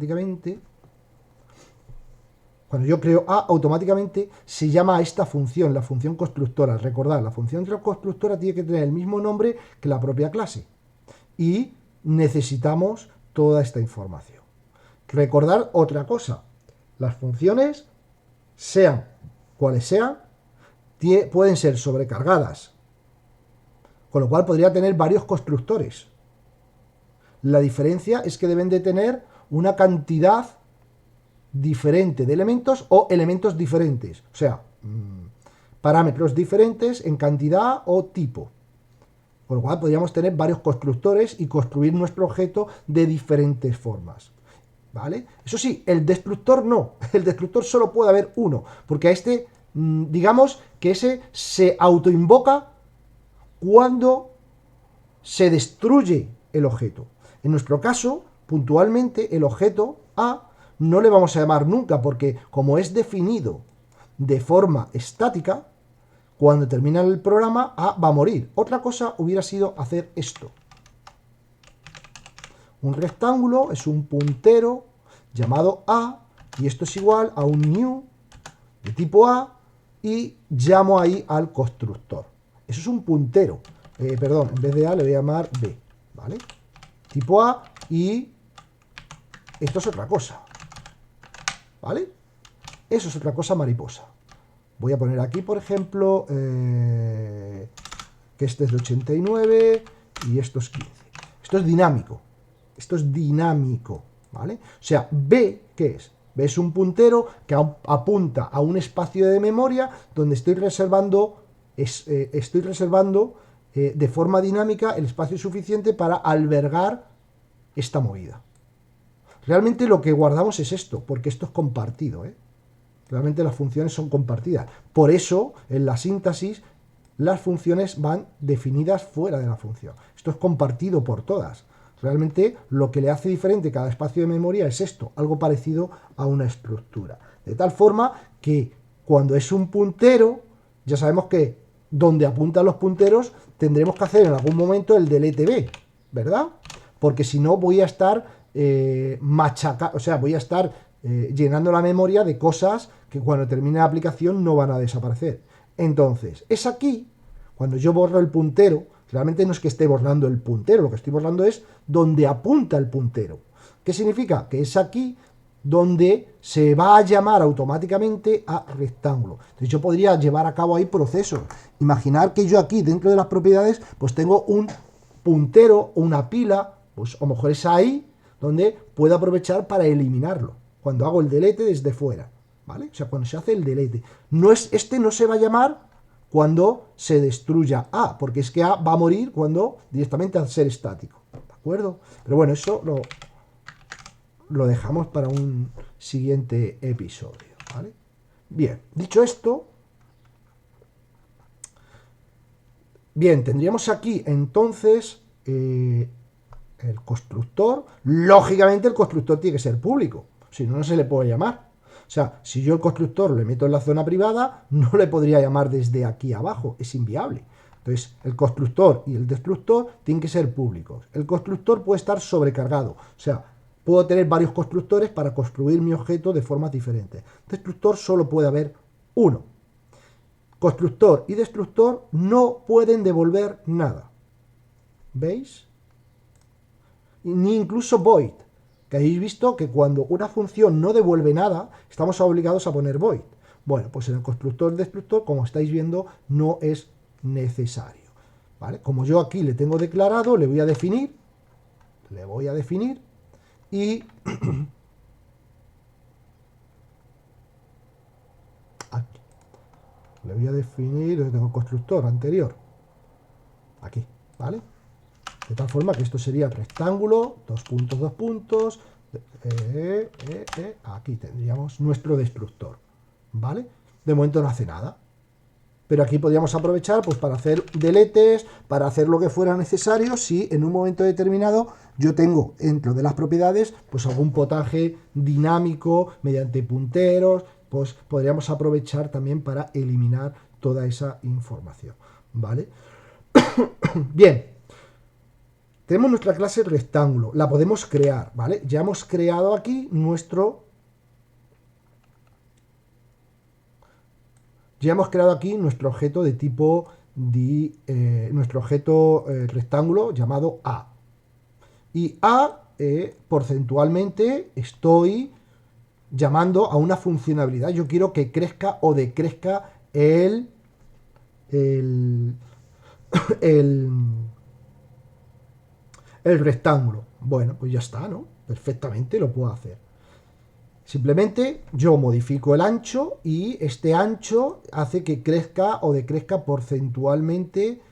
yo creo A, automáticamente se llama a esta función, la función constructora. Recordad, la función constructora tiene que tener el mismo nombre que la propia clase. Y necesitamos toda esta información. Recordad otra cosa. Las funciones, sean cuales sean, pueden ser sobrecargadas. Con lo cual podría tener varios constructores. La diferencia es que deben de tener una cantidad diferente de elementos o elementos diferentes. O sea, parámetros diferentes en cantidad o tipo. Con lo cual podríamos tener varios constructores y construir nuestro objeto de diferentes formas. ¿Vale? Eso sí, el destructor no. El destructor solo puede haber uno. Porque a este, digamos que ese se autoinvoca cuando se destruye el objeto. En nuestro caso, puntualmente, el objeto A no le vamos a llamar nunca, porque como es definido de forma estática, cuando termina el programa, A va a morir. Otra cosa hubiera sido hacer esto. Un rectángulo es un puntero llamado A, y esto es igual a un new de tipo A, y llamo ahí al constructor. Eso es un puntero. Perdón, en vez de A le voy a llamar B, ¿vale? Tipo A, y esto es otra cosa, ¿vale? Eso es otra cosa mariposa. Voy a poner aquí, por ejemplo, que este es de 89 y esto es 15. Esto es dinámico. Esto es dinámico, ¿vale? O sea, B, ¿qué es? B es un puntero que apunta a un espacio de memoria donde estoy reservando de forma dinámica el espacio suficiente para albergar esta movida. Realmente lo que guardamos es esto, porque esto es compartido, ¿eh? Realmente las funciones son compartidas. Por eso, en la síntesis, las funciones van definidas fuera de la función. Esto es compartido por todas. Realmente lo que le hace diferente cada espacio de memoria es esto, algo parecido a una estructura. De tal forma que cuando es un puntero, ya sabemos que donde apuntan los punteros tendremos que hacer en algún momento el delete B, ¿verdad? Porque si no voy a estar voy a estar llenando la memoria de cosas que cuando termine la aplicación no van a desaparecer. Entonces, es aquí, cuando yo borro el puntero, realmente no es que esté borrando el puntero, lo que estoy borrando es donde apunta el puntero. ¿Qué significa? Que es aquí donde se va a llamar automáticamente a rectángulo. Entonces yo podría llevar a cabo ahí procesos. Imaginar que yo aquí, dentro de las propiedades, pues tengo un puntero o una pila, pues a lo mejor es ahí donde puedo aprovechar para eliminarlo, cuando hago el delete desde fuera, ¿vale? O sea, cuando se hace el delete. Este no se va a llamar cuando se destruya A, porque es que A va a morir cuando directamente al ser estático, ¿de acuerdo? Pero bueno, eso lo dejamos para un siguiente episodio, ¿vale? Bien, dicho esto, bien, tendríamos aquí entonces el constructor. Lógicamente el constructor tiene que ser público, si no, no se le puede llamar. O sea, si yo el constructor lo meto en la zona privada, no le podría llamar desde aquí abajo, es inviable. Entonces, el constructor y el destructor tienen que ser públicos. El constructor puede estar sobrecargado, o sea, puedo tener varios constructores para construir mi objeto de formas diferentes. Destructor solo puede haber uno. Constructor y destructor no pueden devolver nada. ¿Veis? Ni incluso void, que habéis visto que cuando una función no devuelve nada, estamos obligados a poner void. Bueno, pues en el constructor destructor, como estáis viendo, no es necesario, ¿vale? Como yo aquí le tengo declarado, le voy a definir y aquí, le voy a definir, yo tengo el constructor anterior, aquí, ¿vale? De tal forma que esto sería rectángulo, dos puntos, aquí tendríamos nuestro destructor, ¿vale? De momento no hace nada, pero aquí podríamos aprovechar pues para hacer deletes, para hacer lo que fuera necesario si en un momento determinado yo tengo dentro de las propiedades pues algún potaje dinámico mediante punteros, pues podríamos aprovechar también para eliminar toda esa información, ¿vale? Bien. Tenemos nuestra clase rectángulo, la podemos crear, ¿vale? Ya hemos creado aquí nuestro objeto de tipo nuestro objeto rectángulo llamado A. Y A, porcentualmente, estoy llamando a una funcionalidad. Yo quiero que crezca o decrezca el rectángulo, Bueno, pues ya está, ¿no? Perfectamente lo puedo hacer. Simplemente yo modifico el ancho y este ancho hace que crezca o decrezca porcentualmente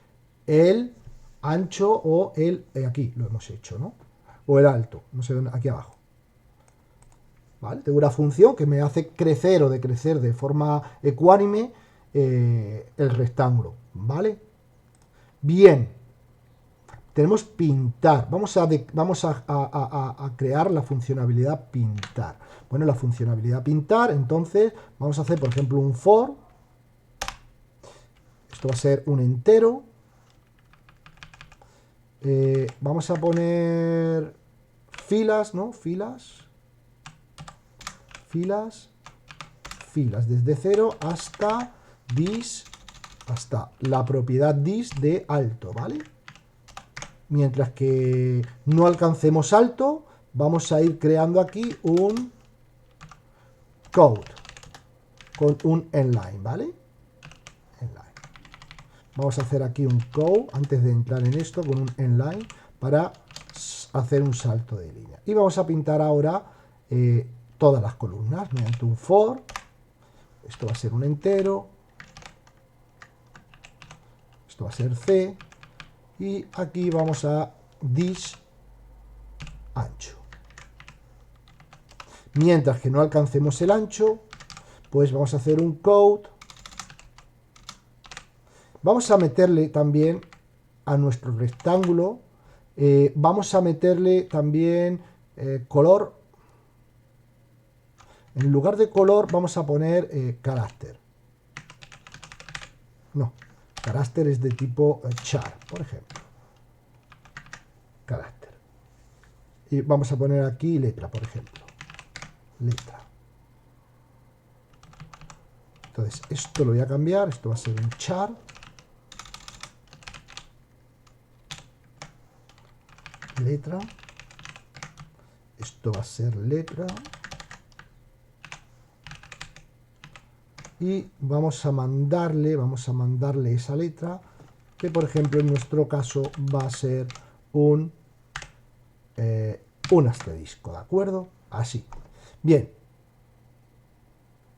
el ancho o el... aquí lo hemos hecho, ¿no? O el alto, no sé dónde, aquí abajo. ¿Vale? Tengo una función que me hace crecer o decrecer de forma ecuánime el rectángulo, ¿vale? Bien, tenemos pintar. Vamos a crear la funcionalidad pintar. Bueno, la funcionalidad pintar, entonces vamos a hacer, por ejemplo, un for. Esto va a ser un entero. Vamos a poner filas, ¿no? Filas. Filas. Filas. Desde 0 hasta dis. Hasta la propiedad dis de alto, ¿vale? Mientras que no alcancemos alto, vamos a ir creando aquí un code con un inline, ¿vale? Inline. Vamos a hacer aquí un code antes de entrar en esto con un inline para hacer un salto de línea. Y vamos a pintar ahora todas las columnas mediante un for. Esto va a ser un entero. Esto va a ser C. Y aquí vamos a dis ancho. Mientras que no alcancemos el ancho, pues vamos a hacer un code. Vamos a meterle también a nuestro rectángulo, vamos a meterle también color. En lugar de color vamos a poner carácter. No, carácter es de tipo char, por ejemplo. Carácter. Y vamos a poner aquí letra, por ejemplo. Letra. Entonces, esto lo voy a cambiar. Esto va a ser un char. Letra. Esto va a ser letra. Y vamos a mandarle esa letra, que por ejemplo en nuestro caso va a ser un asterisco, ¿de acuerdo? Así. Bien.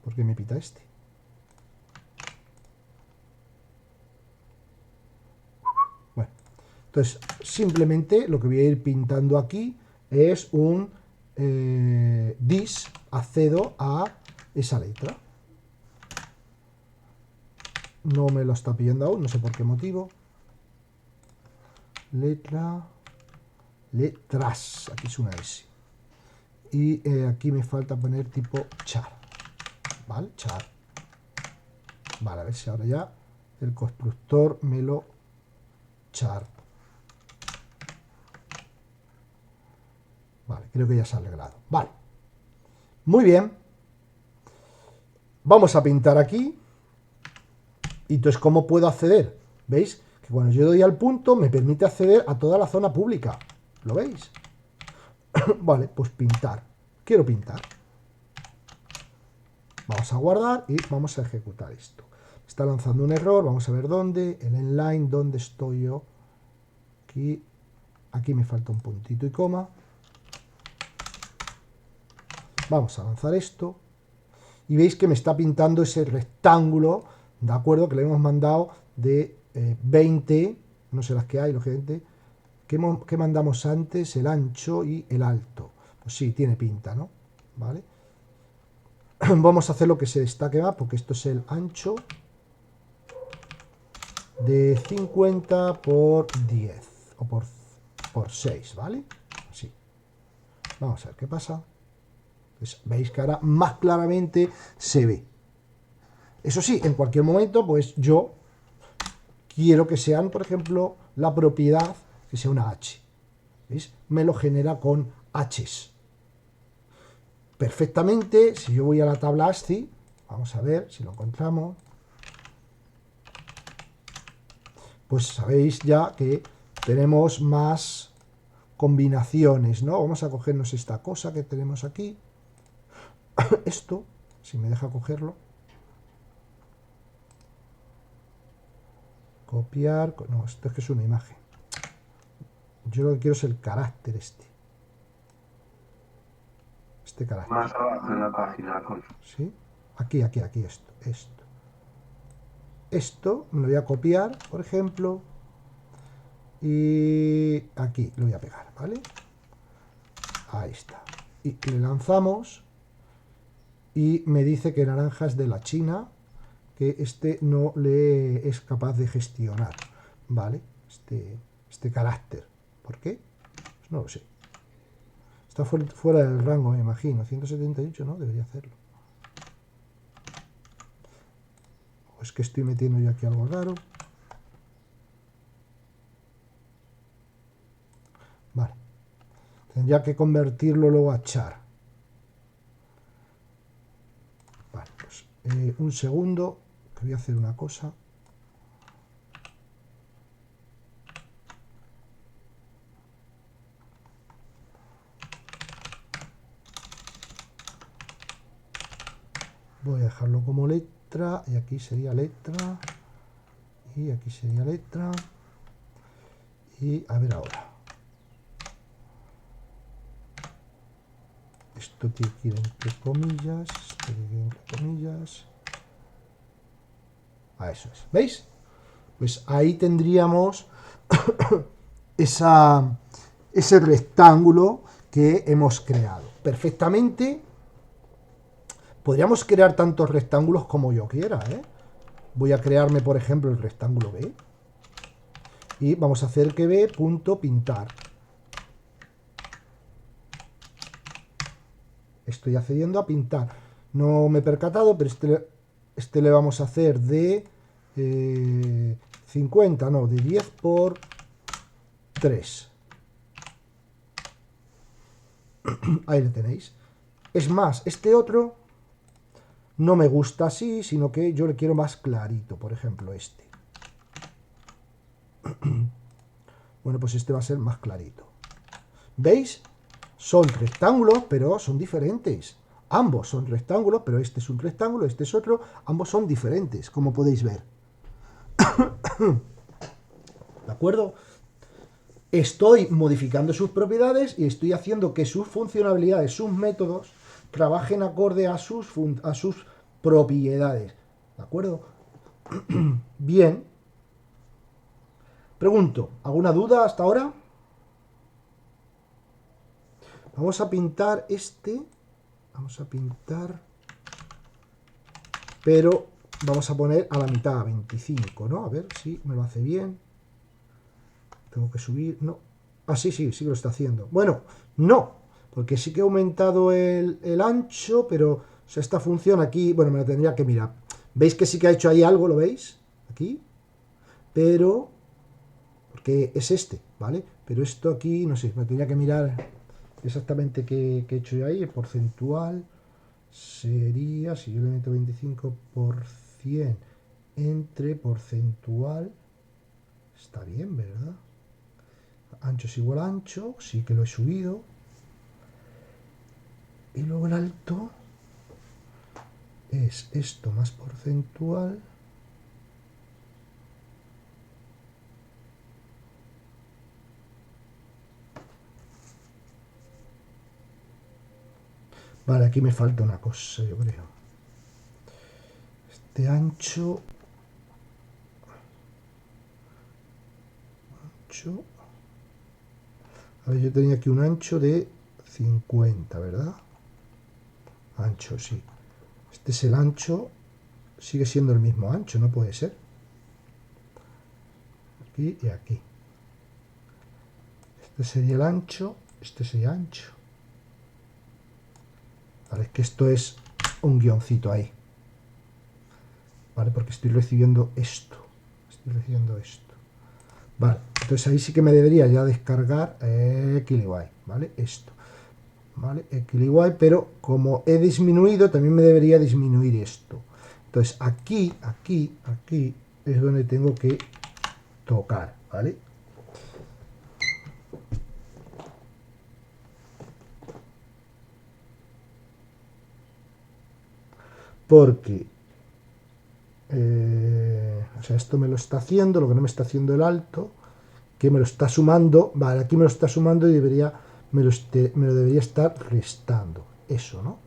¿Por qué me pita este? Bueno, entonces simplemente lo que voy a ir pintando aquí es un dis, accedo a esa letra. No me lo está pidiendo aún, no sé por qué motivo. Letra, letras, aquí es una S. Y aquí me falta poner tipo char. ¿Vale? Char. Vale, a ver si ahora ya el constructor me lo char. Vale, creo que ya se ha arreglado. Vale. Muy bien. Vamos a pintar aquí. Y entonces, ¿cómo puedo acceder? ¿Veis? Que cuando yo doy al punto me permite acceder a toda la zona pública. ¿Lo veis? Vale, pues pintar. Quiero pintar. Vamos a guardar y vamos a ejecutar esto. Está lanzando un error, vamos a ver dónde. El inline, ¿dónde estoy yo? Aquí me falta un puntito y coma. Vamos a lanzar esto. Y veis que me está pintando ese rectángulo, ¿de acuerdo? Que le hemos mandado de 20, no sé las que hay, lógicamente. ¿Qué mandamos antes? El ancho y el alto. Pues sí, tiene pinta, ¿no? ¿Vale? Vamos a hacer lo que se destaque más, porque esto es el ancho de 50 por 10, o por 6, ¿vale? Así. Vamos a ver qué pasa. Pues veis que ahora más claramente se ve. Eso sí, en cualquier momento, pues yo quiero que sean, por ejemplo, la propiedad que sea una H. ¿Veis? Me lo genera con H's. Perfectamente, si yo voy a la tabla ASCII, vamos a ver si lo encontramos, pues sabéis ya que tenemos más combinaciones, ¿no? Vamos a cogernos esta cosa que tenemos aquí. Esto, si me deja cogerlo. Copiar. No, esto es que es una imagen. Yo lo que quiero es el carácter este. este carácter. Más abajo en la página, Alfonso. ¿Sí? Aquí, esto. Esto me lo voy a copiar, por ejemplo, y aquí lo voy a pegar, ¿vale? Ahí está. Y le lanzamos y me dice que naranja es de la China, que este no le es capaz de gestionar, ¿vale? Este carácter. ¿Por qué? Pues no lo sé. Está fuera del rango, me imagino. 178, ¿no? Debería hacerlo. O es que estoy metiendo yo aquí algo raro. Vale. Tendría que convertirlo luego a char. Vale, pues un segundo, que voy a hacer una cosa. Voy a dejarlo como letra, y aquí sería letra, y aquí sería letra, y a ver ahora. Esto tiene que ir entre comillas, esto tiene que ir entre comillas. Ah, eso es. ¿Veis? Pues ahí tendríamos ese rectángulo que hemos creado. Perfectamente podríamos crear tantos rectángulos como yo quiera, ¿eh? Voy a crearme, por ejemplo, el rectángulo B. Y vamos a hacer que B punto pintar. Estoy accediendo a pintar. No me he percatado, pero este le vamos a hacer de 50, no, de 10 por 3. Ahí lo tenéis. Es más, este otro no me gusta así, sino que yo le quiero más clarito, por ejemplo este. Bueno, pues este va a ser más clarito. ¿Veis? Son rectángulos, pero son diferentes. Ambos son rectángulos, pero este es un rectángulo, este es otro. Ambos son diferentes, como podéis ver. ¿De acuerdo? Estoy modificando sus propiedades y estoy haciendo que sus funcionalidades, sus métodos, trabajen acorde a sus propiedades. ¿De acuerdo? Bien. Pregunto, ¿alguna duda hasta ahora? Vamos a pintar este. Vamos a pintar. Pero vamos a poner a la mitad, 25, ¿no? A ver si me lo hace bien. Tengo que subir, no. Ah, sí que lo está haciendo. Bueno, no, porque sí que he aumentado el ancho, pero o sea, esta función aquí, bueno, me la tendría que mirar. ¿Veis que sí que ha hecho ahí algo? ¿Lo veis? Aquí. Pero, porque es este, ¿vale? Pero esto aquí, no sé, me tendría que mirar exactamente qué he hecho yo ahí. El porcentual sería, si yo le meto 25% entre porcentual, está bien, ¿verdad? Ancho es igual a ancho, sí que lo he subido. Y luego el alto es esto más porcentual. Vale, aquí me falta una cosa, yo creo. Este ancho. A ver, yo tenía aquí un ancho de 50, ¿verdad? Ancho, sí. Este es el ancho. Sigue siendo el mismo ancho, no puede ser. Aquí y aquí. Este sería el ancho. Este sería ancho. Vale, es que esto es un guioncito ahí. Vale, porque estoy recibiendo esto. Vale, entonces ahí sí que me debería ya descargar Equilibri, ¿vale? Esto. ¿Vale? Equilibri, pero como he disminuido, también me debería disminuir esto. Entonces aquí es donde tengo que tocar, ¿vale? Porque o sea, esto me lo está haciendo, lo que no me está haciendo el alto, que me lo está sumando, vale, aquí me lo está sumando y me lo debería estar restando. eso, ¿no?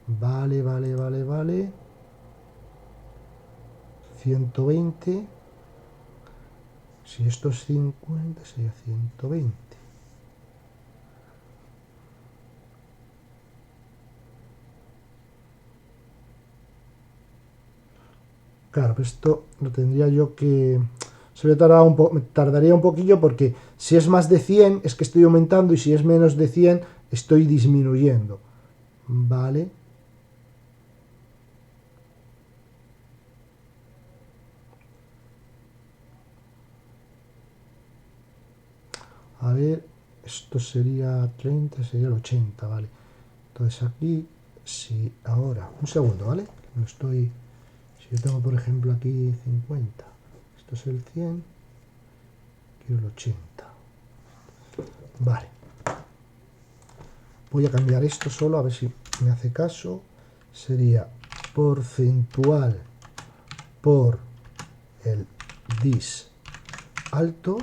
Vale, vale, vale, vale. 120. Si esto es 50, sería 120. Claro, pues esto lo tendría yo que... tardaría un poquillo porque si es más de 100 es que estoy aumentando y si es menos de 100 estoy disminuyendo. Vale. A ver, esto sería 30, sería el 80, vale. Entonces aquí, si ahora, un segundo, ¿vale? No estoy... Si yo tengo, por ejemplo, aquí 50, esto es el 100, quiero el 80. Vale. Voy a cambiar esto solo, a ver si me hace caso. Sería porcentual por el dis alto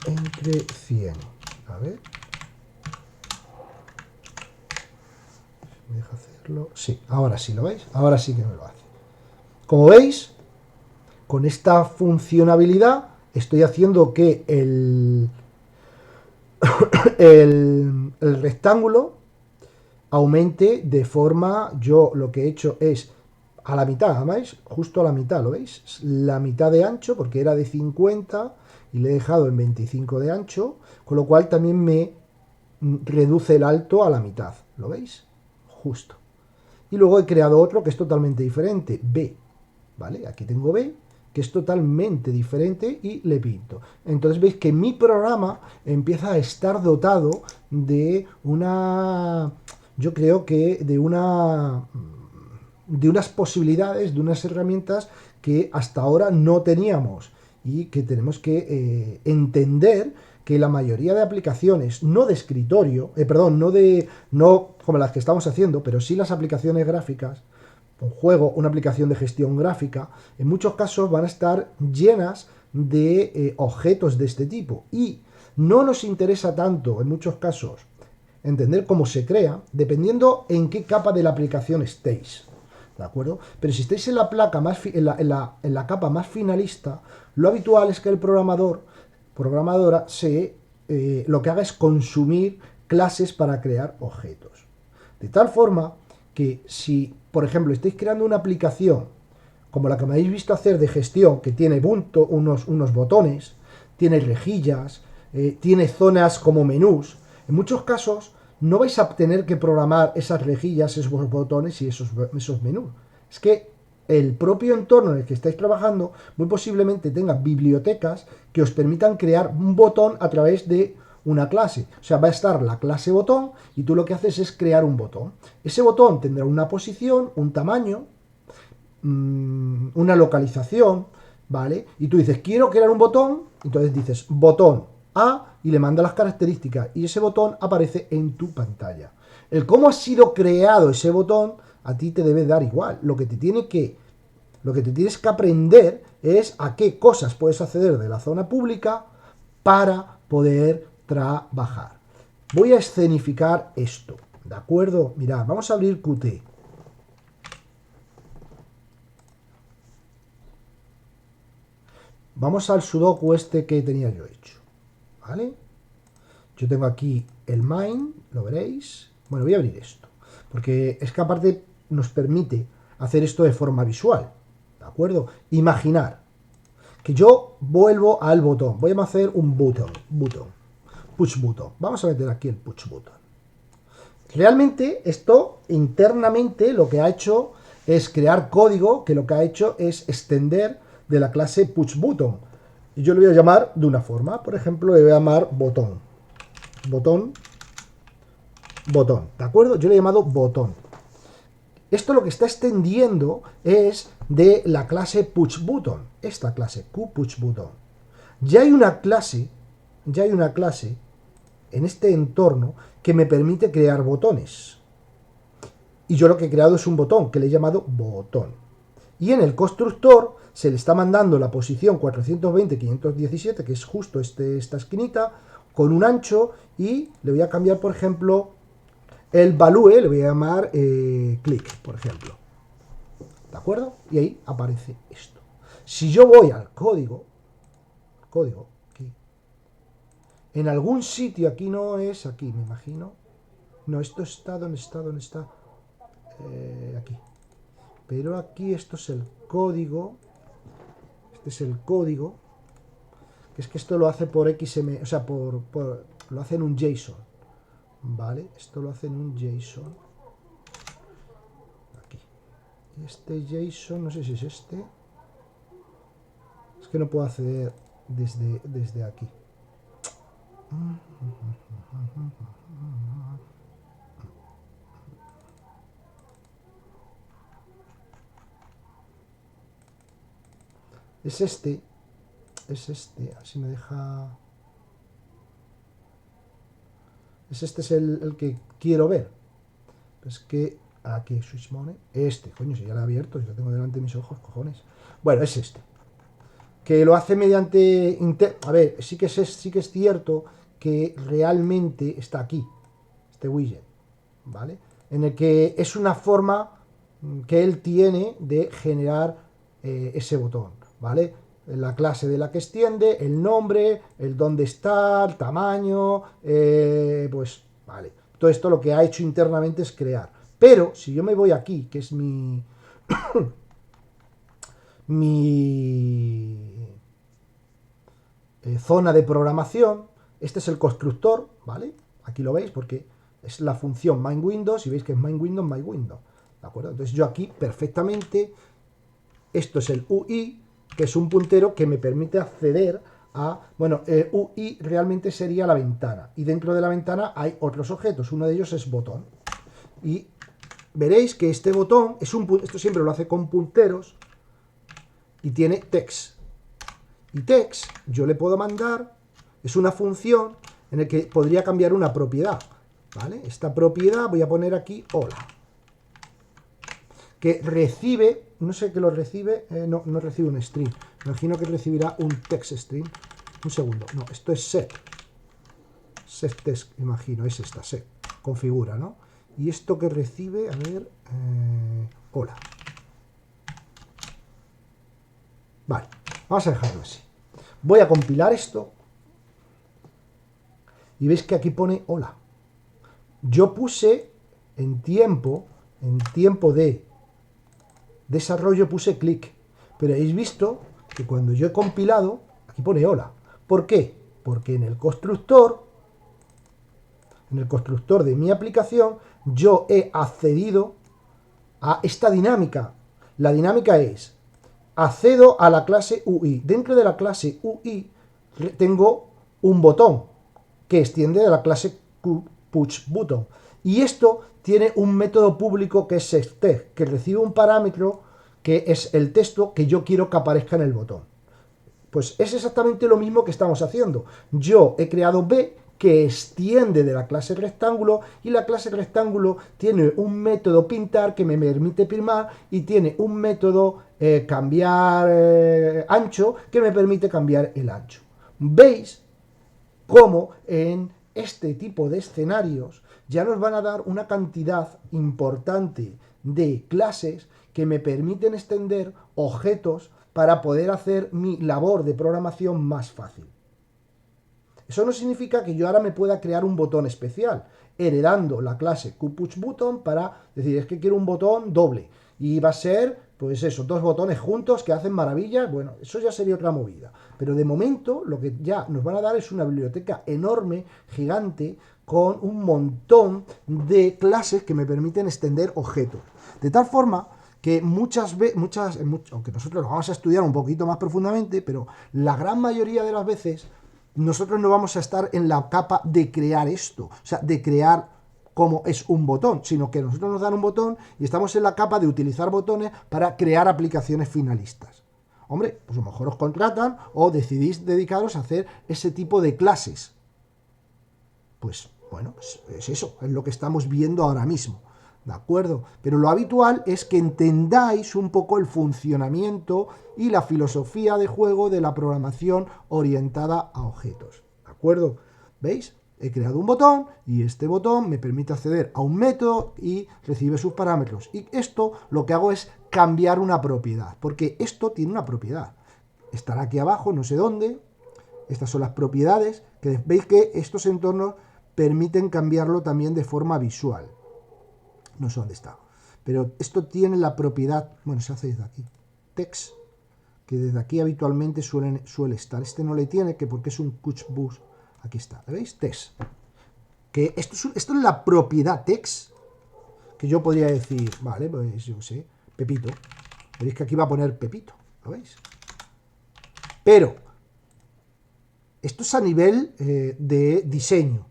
entre 100. A ver. ¿Me deja hacerlo? Sí, ahora sí, ¿lo veis? Ahora sí que me lo hace. Como veis, con esta funcionalidad estoy haciendo que el rectángulo aumente de forma, yo lo que he hecho es a la mitad, ¿veis? Justo a la mitad, ¿lo veis? La mitad de ancho, porque era de 50 y le he dejado en 25 de ancho, con lo cual también me reduce el alto a la mitad, ¿lo veis? Justo. Y luego he creado otro que es totalmente diferente, B, ¿vale? Aquí tengo B, que es totalmente diferente y le pinto. Entonces veis que mi programa empieza a estar dotado de una... Yo creo que de unas posibilidades, de unas herramientas que hasta ahora no teníamos y que tenemos que entender que la mayoría de aplicaciones, no de escritorio, no como las que estamos haciendo, pero sí las aplicaciones gráficas, un juego, una aplicación de gestión gráfica, en muchos casos van a estar llenas de objetos de este tipo y no nos interesa tanto, en muchos casos, entender cómo se crea, dependiendo en qué capa de la aplicación estéis. ¿De acuerdo? Pero si estáis en la placa en la capa más finalista, lo habitual es que el programadora lo que haga es consumir clases para crear objetos. De tal forma que si, por ejemplo, estáis creando una aplicación como la que me habéis visto hacer de gestión, que tiene unos botones, tiene rejillas, tiene zonas como menús, en muchos casos no vais a tener que programar esas rejillas, esos botones y esos menús. Es que el propio entorno en el que estáis trabajando muy posiblemente tenga bibliotecas que os permitan crear un botón a través de una clase. O sea, va a estar la clase botón y tú lo que haces es crear un botón. Ese botón tendrá una posición, un tamaño, una localización, ¿vale? Y tú dices, quiero crear un botón, entonces dices botón A y le manda las características y ese botón aparece en tu pantalla. El cómo ha sido creado ese botón a ti te debe dar igual. Lo que te tienes que aprender es a qué cosas puedes acceder de la zona pública para poder trabajar. Voy a escenificar esto, ¿de acuerdo? Mirad, vamos a abrir Qt. Vamos al sudoku este que tenía yo hecho, ¿vale? Yo tengo aquí el main, lo veréis. Bueno, voy a abrir esto, porque es que aparte nos permite hacer esto de forma visual, ¿de acuerdo? Imaginar que yo vuelvo al botón. Voy a hacer un button, push button. Vamos a meter aquí el push button. Realmente esto internamente lo que ha hecho es crear código que lo que ha hecho es extender de la clase push button. Y yo le voy a llamar de una forma. Por ejemplo, le voy a llamar botón. Botón. ¿De acuerdo? Yo le he llamado botón. Esto lo que está extendiendo es de la clase push button. Esta clase, push button. Ya hay una clase en este entorno que me permite crear botones. Y yo lo que he creado es un botón que le he llamado botón. Y en el constructor se le está mandando la posición 420-517, que es justo esta esquinita, con un ancho y le voy a cambiar, por ejemplo, el value, le voy a llamar click, por ejemplo. ¿De acuerdo? Y ahí aparece esto. Si yo voy al código, aquí, en algún sitio, aquí no es, aquí me imagino. No, esto está, ¿dónde está? ¿Dónde está? Aquí. Pero aquí esto es el código. Este es el código. Que es que esto lo hace por XML, o sea, lo hace en un JSON. ¿Vale? Esto lo hace en un JSON. Aquí. Y este JSON, no sé si es este. Es que no puedo acceder desde aquí. Es este, así me deja... es el que quiero ver. Es que aquí, SwitchMoney, coño, si ya lo he abierto, si lo tengo delante de mis ojos, cojones. Bueno, es este. Que lo hace mediante... A ver, sí que es cierto que realmente está aquí, este widget, ¿vale? En el que es una forma que él tiene de generar ese botón, ¿vale? La clase de la que extiende, el nombre, el dónde está, el tamaño, pues, vale. Todo esto lo que ha hecho internamente es crear. Pero, si yo me voy aquí, que es mi zona de programación, este es el constructor, ¿vale? Aquí lo veis porque es la función MindWindows y veis que es MindWindows, MyWindows, ¿de acuerdo? Entonces yo aquí perfectamente, esto es el UI, que es un puntero que me permite acceder a, bueno, UI realmente sería la ventana, y dentro de la ventana hay otros objetos, uno de ellos es botón, y veréis que este botón, esto siempre lo hace con punteros, y tiene text, y text yo le puedo mandar, es una función en la que podría cambiar una propiedad, ¿vale? Esta propiedad voy a poner aquí hola, que recibe, no sé qué lo recibe, no recibe un string, me imagino que recibirá un text string. Un segundo, no, esto es set text, imagino, es esta, set, configura, ¿no? Y esto que recibe, a ver, hola. Vale, vamos a dejarlo así. Voy a compilar esto y veis que aquí pone hola. Yo puse en tiempo de desarrollo puse clic, pero habéis visto que cuando yo he compilado, aquí pone hola. ¿Por qué? Porque en el constructor de mi aplicación, yo he accedido a esta dinámica. La dinámica es, accedo a la clase UI. Dentro de la clase UI tengo un botón que extiende de la clase pushButton. Y esto tiene un método público que es setText, que recibe un parámetro que es el texto que yo quiero que aparezca en el botón. Pues es exactamente lo mismo que estamos haciendo. Yo he creado B que extiende de la clase rectángulo y la clase rectángulo tiene un método pintar que me permite primar y tiene un método cambiar ancho que me permite cambiar el ancho. ¿Veis cómo en este tipo de escenarios ya nos van a dar una cantidad importante de clases que me permiten extender objetos para poder hacer mi labor de programación más fácil? Eso no significa que yo ahora me pueda crear un botón especial, heredando la clase QPushButton para decir, es que quiero un botón doble. Y va a ser, pues eso, dos botones juntos que hacen maravillas. Bueno, eso ya sería otra movida. Pero de momento lo que ya nos van a dar es una biblioteca enorme, gigante, con un montón de clases que me permiten extender objetos. De tal forma que aunque nosotros lo vamos a estudiar un poquito más profundamente, pero la gran mayoría de las veces nosotros no vamos a estar en la capa de crear esto, o sea, de crear como es un botón, sino que nosotros nos dan un botón y estamos en la capa de utilizar botones para crear aplicaciones finalistas. Hombre, pues a lo mejor os contratan o decidís dedicaros a hacer ese tipo de clases. Pues bueno, es eso, es lo que estamos viendo ahora mismo. ¿De acuerdo? Pero lo habitual es que entendáis un poco el funcionamiento y la filosofía de juego de la programación orientada a objetos. ¿De acuerdo? ¿Veis? He creado un botón y este botón me permite acceder a un método y recibe sus parámetros. Y esto lo que hago es cambiar una propiedad, porque esto tiene una propiedad. Estará aquí abajo, no sé dónde. Estas son las propiedades, que veis que estos entornos permiten cambiarlo también de forma visual. No sé dónde está. Pero esto tiene la propiedad, bueno, se hace desde aquí, text, que desde aquí habitualmente suele estar. Este no le tiene, que porque es un couchbus. Aquí está, ¿veis? Text. Que esto es la propiedad text, que yo podría decir, vale, pues yo sé, Pepito. Veis que aquí va a poner Pepito, ¿lo veis? Pero esto es a nivel de diseño.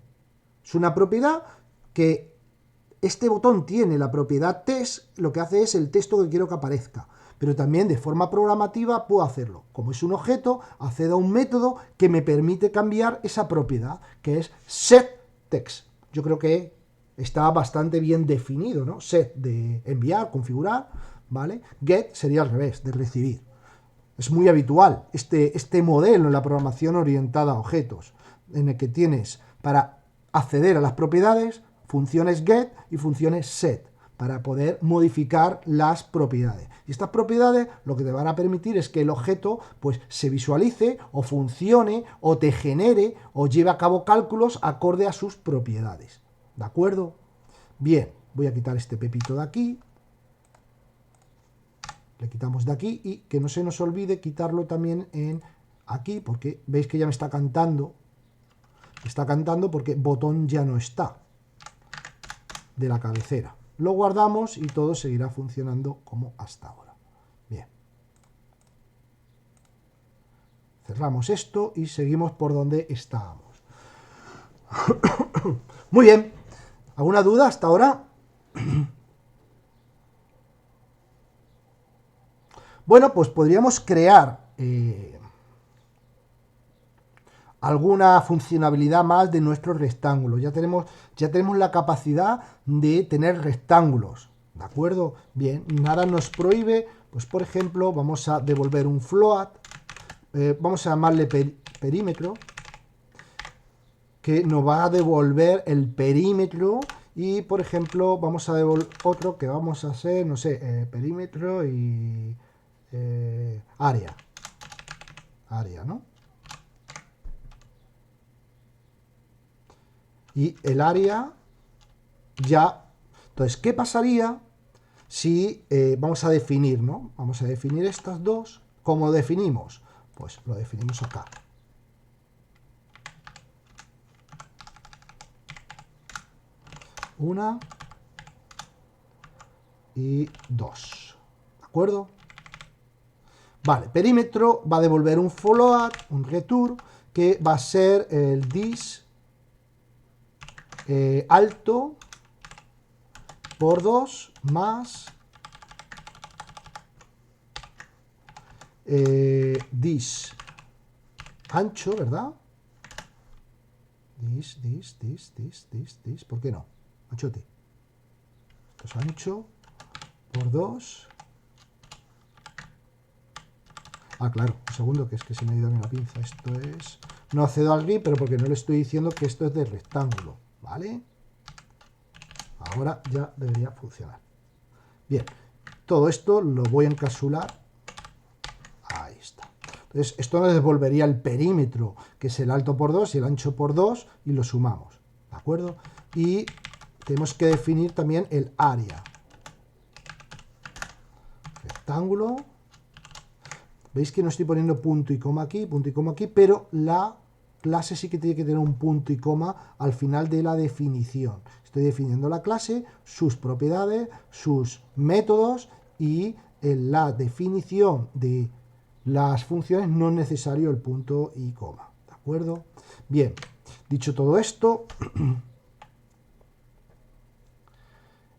Es una propiedad que este botón tiene la propiedad text, lo que hace es el texto que quiero que aparezca. Pero también de forma programativa puedo hacerlo. Como es un objeto, accedo a un método que me permite cambiar esa propiedad, que es setText. Yo creo que está bastante bien definido, ¿no? Set de enviar, configurar, ¿vale? Get sería al revés, de recibir. Es muy habitual este modelo en la programación orientada a objetos, en el que tienes para acceder a las propiedades funciones get y funciones set, para poder modificar las propiedades. Y estas propiedades lo que te van a permitir es que el objeto pues, se visualice o funcione o te genere o lleve a cabo cálculos acorde a sus propiedades. ¿De acuerdo? Bien, voy a quitar este Pepito de aquí. Le quitamos de aquí y que no se nos olvide quitarlo también en aquí, porque veis que ya me está cantando. Está cantando porque botón ya no está de la cabecera. Lo guardamos y todo seguirá funcionando como hasta ahora. Bien. Cerramos esto y seguimos por donde estábamos. Muy bien. ¿Alguna duda hasta ahora? Bueno, pues podríamos crear alguna funcionalidad más de nuestro rectángulo. Ya tenemos la capacidad de tener rectángulos, ¿de acuerdo? Bien, nada nos prohíbe, pues por ejemplo, vamos a devolver un float, vamos a llamarle perímetro, que nos va a devolver el perímetro y, por ejemplo, vamos a devolver otro que vamos a hacer, no sé, perímetro y área, ¿no? Y el área ya. Entonces, ¿qué pasaría si vamos a definir, ¿no? Vamos a definir estas dos. ¿Cómo definimos? Pues lo definimos acá. Una y dos. ¿De acuerdo? Vale, perímetro va a devolver un float, un return, que va a ser el dis alto por 2 más dis ancho, ¿verdad? Dis, ¿por qué no? Anchote. Pues ancho por 2. Ah, claro, un segundo, que es que se me ha ido bien la pinza. Esto es... No accedo al grid, pero porque no le estoy diciendo que esto es de rectángulo, ¿vale? Ahora ya debería funcionar. Bien, todo esto lo voy a encapsular. Ahí está. Entonces, esto nos devolvería el perímetro, que es el alto por 2 y el ancho por 2, y lo sumamos, ¿de acuerdo? Y tenemos que definir también el área. Rectángulo. Veis que no estoy poniendo punto y coma aquí, pero la clase sí que tiene que tener un punto y coma al final de la definición. Estoy definiendo la clase, sus propiedades, sus métodos y en la definición de las funciones no es necesario el punto y coma. ¿De acuerdo? Bien, dicho todo esto,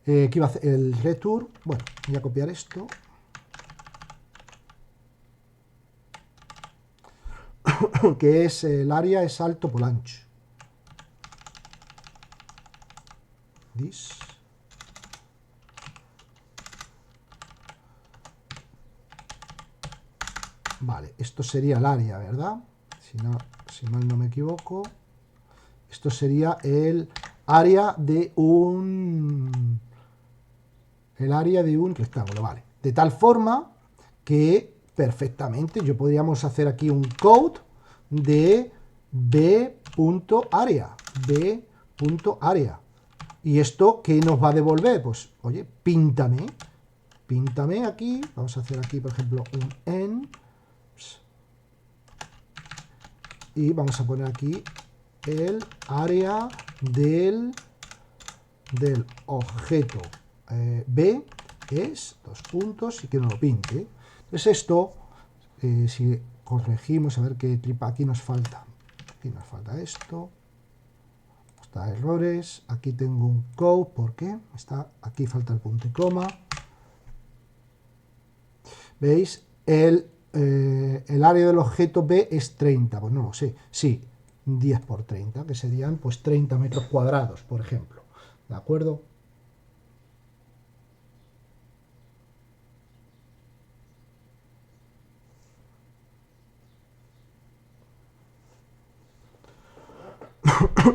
¿qué iba a hacer? El return, bueno, voy a copiar esto. Que es el área es alto por ancho. This. Vale, esto sería el área, ¿verdad? Si mal no me equivoco. Esto sería el área de un... El área de un rectángulo, vale. De tal forma que perfectamente podríamos hacer aquí un code de b.area. B.area. ¿Y esto qué nos va a devolver? Pues, oye, píntame aquí. Vamos a hacer aquí, por ejemplo, un en. Y vamos a poner aquí el área del objeto B es, dos puntos, y que no lo pinte. Entonces esto, si corregimos, a ver qué tripa aquí nos falta. Aquí nos falta esto. Está errores. Aquí tengo un code, ¿por qué? Aquí falta el punto y coma. ¿Veis? El área del objeto B es 30, pues no lo sé. Sí, 10 por 30, que serían pues 30 metros cuadrados, por ejemplo. ¿De acuerdo?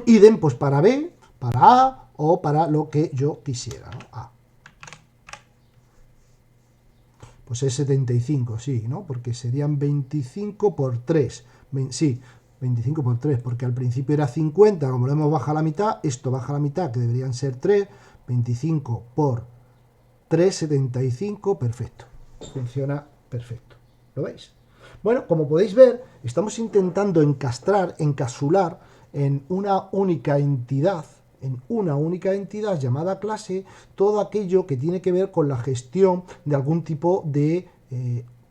Idem pues para B, para A o para lo que yo quisiera, ¿no? A. Pues es 75, sí, ¿no? Porque serían 25 por 3. Sí, 25 por 3, porque al principio era 50, como lo hemos bajado a la mitad, esto baja a la mitad, que deberían ser 3, 25 por 3, 75, perfecto. Funciona perfecto. ¿Lo veis? Bueno, como podéis ver, estamos intentando encapsular en una única entidad, llamada clase, todo aquello que tiene que ver con la gestión de algún tipo de,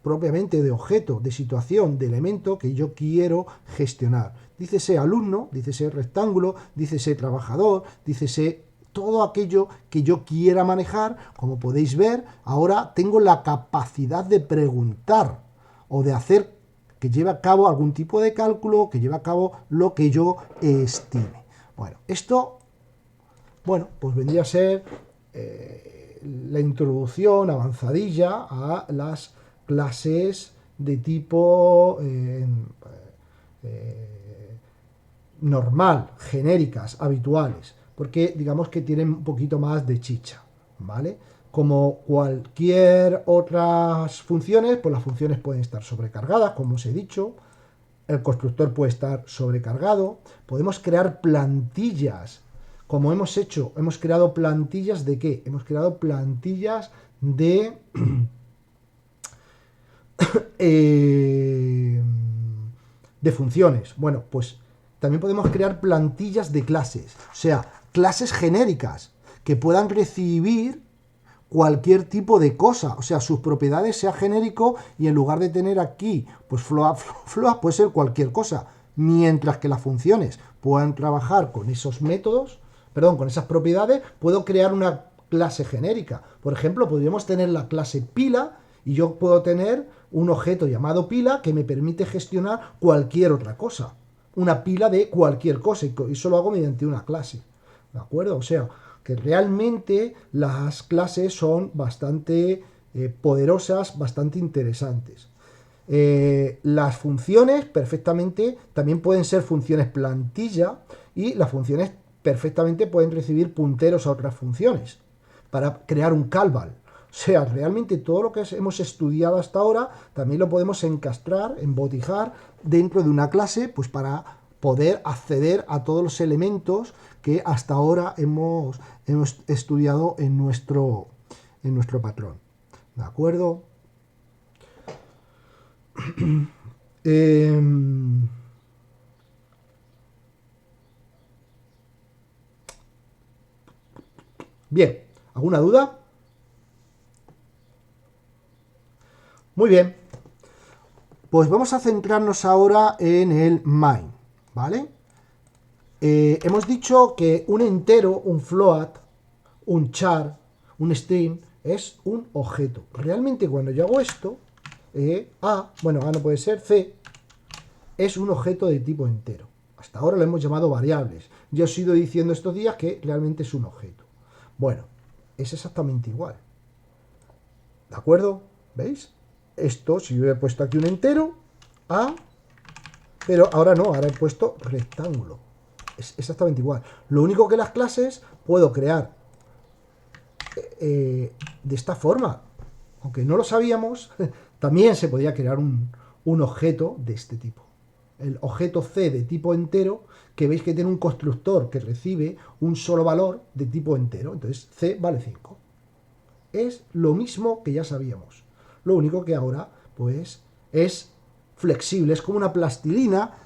propiamente de objeto, de situación, de elemento que yo quiero gestionar. Dícese alumno, dícese rectángulo, dícese trabajador, dícese todo aquello que yo quiera manejar. Como podéis ver, ahora tengo la capacidad de preguntar o de hacer que lleve a cabo algún tipo de cálculo, que lleve a cabo lo que yo estime. Bueno, esto, pues vendría a ser la introducción avanzadilla a las clases de tipo normal, genéricas, habituales, porque digamos que tienen un poquito más de chicha, ¿vale? Como cualquier otras funciones, pues las funciones pueden estar sobrecargadas, como os he dicho. El constructor puede estar sobrecargado. Podemos crear plantillas, como hemos hecho. Hemos creado plantillas ¿de qué? Hemos creado plantillas de de funciones. Bueno, pues también podemos crear plantillas de clases, o sea, clases genéricas que puedan recibir cualquier tipo de cosa, o sea, sus propiedades sea genérico y en lugar de tener aquí, pues float puede ser cualquier cosa, mientras que las funciones puedan trabajar con esos métodos, perdón, con esas propiedades, puedo crear una clase genérica. Por ejemplo, podríamos tener la clase pila y yo puedo tener un objeto llamado pila que me permite gestionar cualquier otra cosa, una pila de cualquier cosa, y eso lo hago mediante una clase, ¿de acuerdo? O sea, que realmente las clases son bastante poderosas, bastante interesantes. Las funciones perfectamente también pueden ser funciones plantilla y las funciones perfectamente pueden recibir punteros a otras funciones para crear un callback. O sea, realmente todo lo que hemos estudiado hasta ahora también lo podemos encastrar, embotijar dentro de una clase, pues para poder acceder a todos los elementos que hasta ahora hemos estudiado en nuestro patrón. ¿De acuerdo? Bien, ¿alguna duda? Muy bien. Pues vamos a centrarnos ahora en el main, ¿vale? Hemos dicho que un entero, un float, un char, un string, es un objeto. Realmente cuando yo hago esto, A no puede ser, C, es un objeto de tipo entero. Hasta ahora lo hemos llamado variables. Yo os he ido diciendo estos días que realmente es un objeto. Bueno, es exactamente igual. ¿De acuerdo? ¿Veis? Esto, si yo he puesto aquí un entero, A, pero ahora no, ahora he puesto rectángulo. es exactamente igual. Lo único que las clases puedo crear de esta forma. Aunque no lo sabíamos, también se podía crear un objeto de este tipo. El objeto C de tipo entero, que veis que tiene un constructor que recibe un solo valor de tipo entero. Entonces C vale 5. Es lo mismo que ya sabíamos. Lo único que ahora, pues, es flexible. Es como una plastilina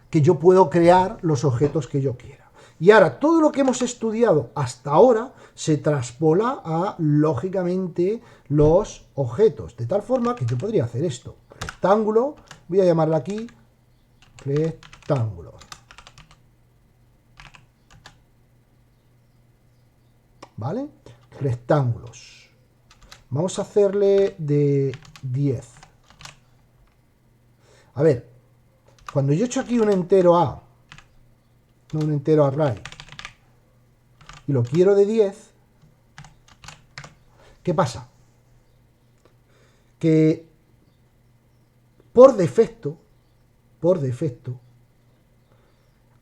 que yo puedo crear los objetos que yo quiera. Y ahora, todo lo que hemos estudiado hasta ahora se traspola a, lógicamente, los objetos. De tal forma que yo podría hacer esto. Rectángulo, voy a llamarla aquí rectángulo. ¿Vale? Rectángulos. Vamos a hacerle de 10. A ver, cuando yo echo aquí un entero A, no un entero array, y lo quiero de 10, ¿qué pasa? Que por defecto,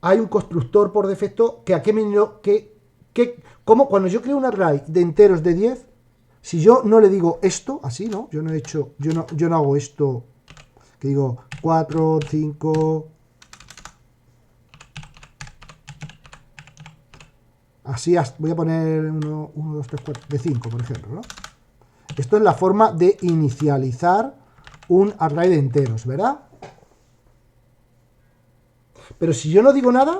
hay un constructor por defecto que a qué me como cuando yo creo un array de enteros de 10, si yo no le digo esto, así, ¿no? Yo no hago esto, que digo 4, 5, así, voy a poner 1, 2, 3, 4, de 5, por ejemplo, ¿no? Esto es la forma de inicializar un array de enteros, ¿verdad? Pero si yo no digo nada,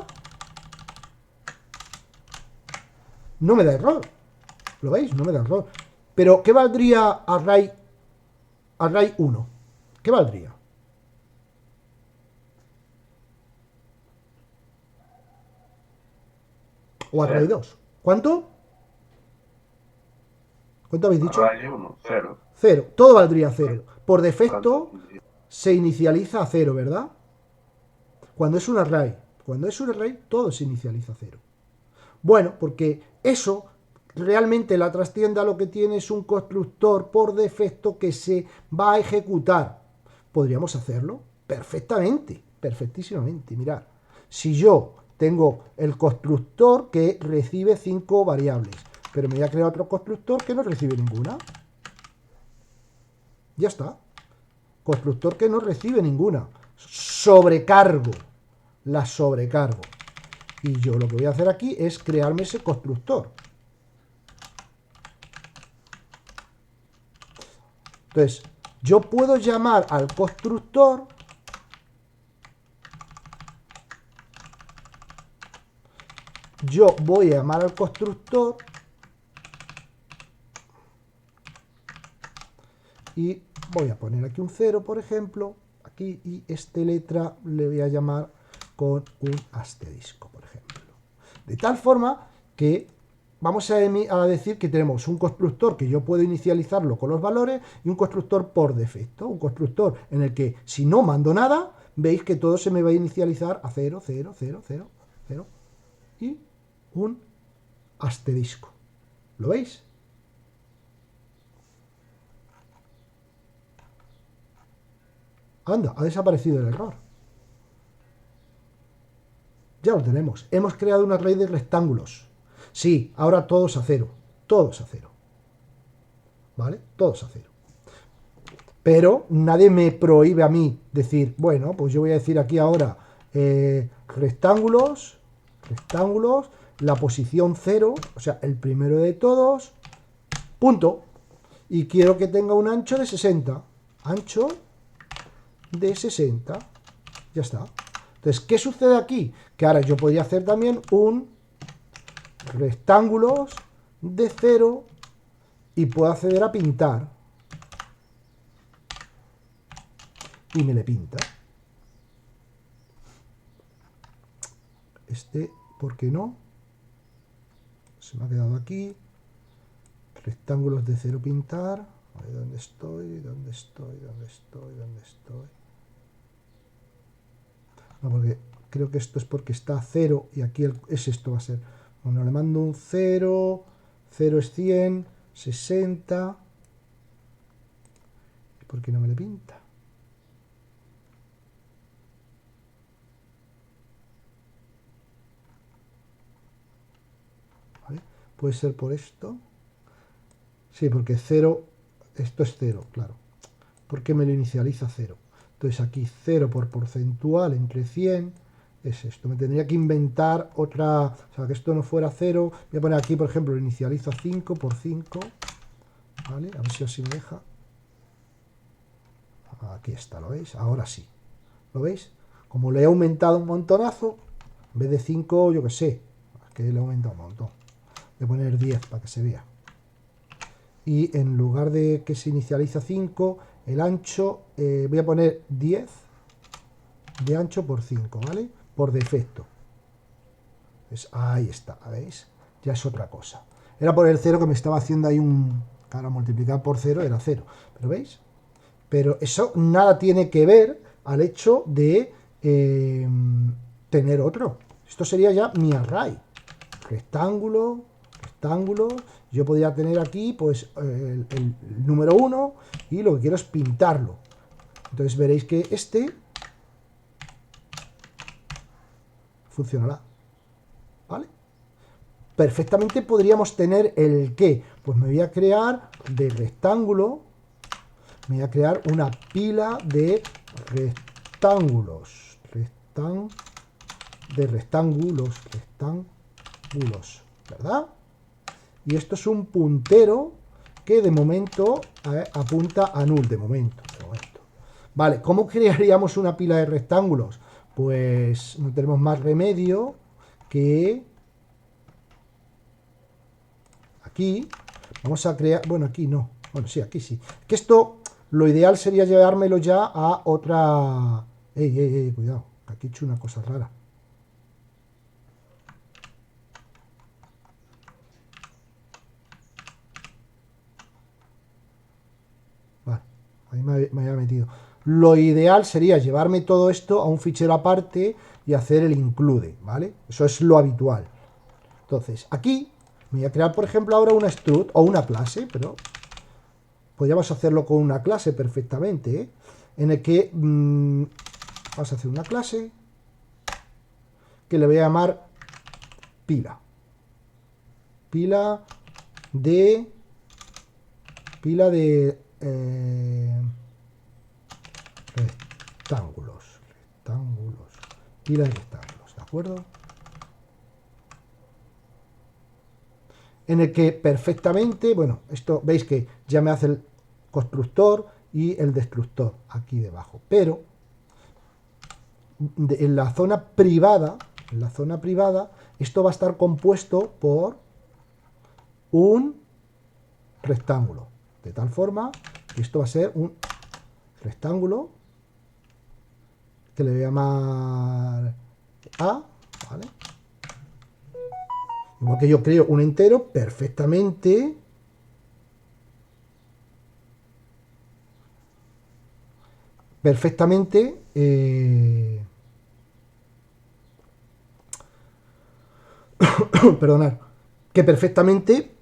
no me da error. ¿Lo veis? No me da error. Pero, ¿qué valdría array 1? ¿Qué valdría? O array 2. ¿Cuánto? ¿Cuánto habéis dicho? Array 1, 0. 0. Todo valdría 0. Por ¿Cuánto? defecto se inicializa a 0, ¿verdad? Cuando es un array. Cuando es un array, todo se inicializa a 0. Bueno, porque eso realmente la trastienda lo que tiene es un constructor por defecto que se va a ejecutar. Podríamos hacerlo perfectamente, perfectísimamente. Mirad, si yo tengo el constructor que recibe 5 variables, pero me voy a crear otro constructor que no recibe ninguna. Ya está. Constructor que no recibe ninguna. Sobrecargo. La sobrecargo. Y yo lo que voy a hacer aquí es crearme ese constructor. Entonces, yo puedo llamar al constructor yo voy a llamar al constructor y voy a poner aquí un 0, por ejemplo, aquí, y esta letra le voy a llamar con un asterisco, por ejemplo. De tal forma que vamos a decir que tenemos un constructor que yo puedo inicializarlo con los valores y un constructor por defecto. Un constructor en el que si no mando nada, veis que todo se me va a inicializar a 0, 0, 0, 0, 0 y un asterisco. ¿Lo veis? Anda, ha desaparecido el error. Ya lo tenemos. Hemos creado un array de rectángulos. Sí, ahora todos a 0. Todos a 0. ¿Vale? Todos a 0. Pero nadie me prohíbe a mí decir, bueno, pues yo voy a decir aquí ahora rectángulos, la posición 0, o sea, el primero de todos, punto. Y quiero que tenga un ancho de 60. Ancho de 60. Ya está. Entonces, ¿qué sucede aquí? Que ahora yo podría hacer también un rectángulos de 0 y puedo acceder a pintar. Y me le pinta. Este, ¿por qué no? Se me ha quedado aquí. Rectángulos de 0 pintar. A ver, ¿dónde estoy? ¿Dónde estoy? ¿Dónde estoy? ¿Dónde estoy? No, porque creo que esto es porque está a 0 y aquí es esto va a ser. Bueno, le mando un 0, 0 es 100, 60. ¿Y por qué no me le pinta? Puede ser por esto. Sí, porque 0, esto es 0, claro. Porque me lo inicializa 0. Entonces aquí 0 por porcentual entre 100 es esto. Me tendría que inventar otra, o sea, que esto no fuera 0. Voy a poner aquí, por ejemplo, lo inicializo a 5 por 5. ¿Vale? A ver si así me deja. Aquí está, ¿lo veis? Ahora sí. ¿Lo veis? Como le he aumentado un montonazo, en vez de 5, yo que sé, que le he aumentado un montón. Voy a poner 10 para que se vea. Y en lugar de que se inicializa 5, el ancho, voy a poner 10 de ancho por 5, ¿vale? Por defecto. Pues ahí está, ¿veis? Ya es otra cosa. Era por el 0 que me estaba haciendo ahí un... Claro, multiplicar por 0 era 0. ¿Pero veis? Pero eso nada tiene que ver al hecho de tener otro. Esto sería ya mi array. Rectángulo, rectángulo. Yo podría tener aquí pues el número 1 y lo que quiero es pintarlo. Entonces veréis que este funcionará. ¿Vale? Perfectamente podríamos tener el qué. Pues me voy a crear de rectángulo, me voy a crear una pila de rectángulos. Rectángulos, ¿verdad? Y esto es un puntero que de momento apunta a null, de momento. Vale, ¿cómo crearíamos una pila de rectángulos? Pues no tenemos más remedio que aquí vamos a crear, bueno, aquí no, bueno, sí, aquí sí. Que esto, lo ideal sería llevármelo ya a otra... Ey, cuidado, aquí he hecho una cosa rara. Vale, ahí me había metido. Lo ideal sería llevarme todo esto a un fichero aparte y hacer el include, ¿vale? Eso es lo habitual. Entonces, aquí me voy a crear, por ejemplo, ahora una strut o una clase, pero podríamos hacerlo con una clase perfectamente, ¿eh? En el que vamos a hacer una clase que le voy a llamar pila. Pila de rectángulos. Pila de rectángulos, ¿de acuerdo? En el que perfectamente, bueno, esto veis que ya me hace el constructor y el destructor aquí debajo, pero en la zona privada, esto va a estar compuesto por un rectángulo, de tal forma que esto va a ser un rectángulo que le voy a llamar A, ¿vale? Igual que yo creo un entero perfectamente perdonad, que perfectamente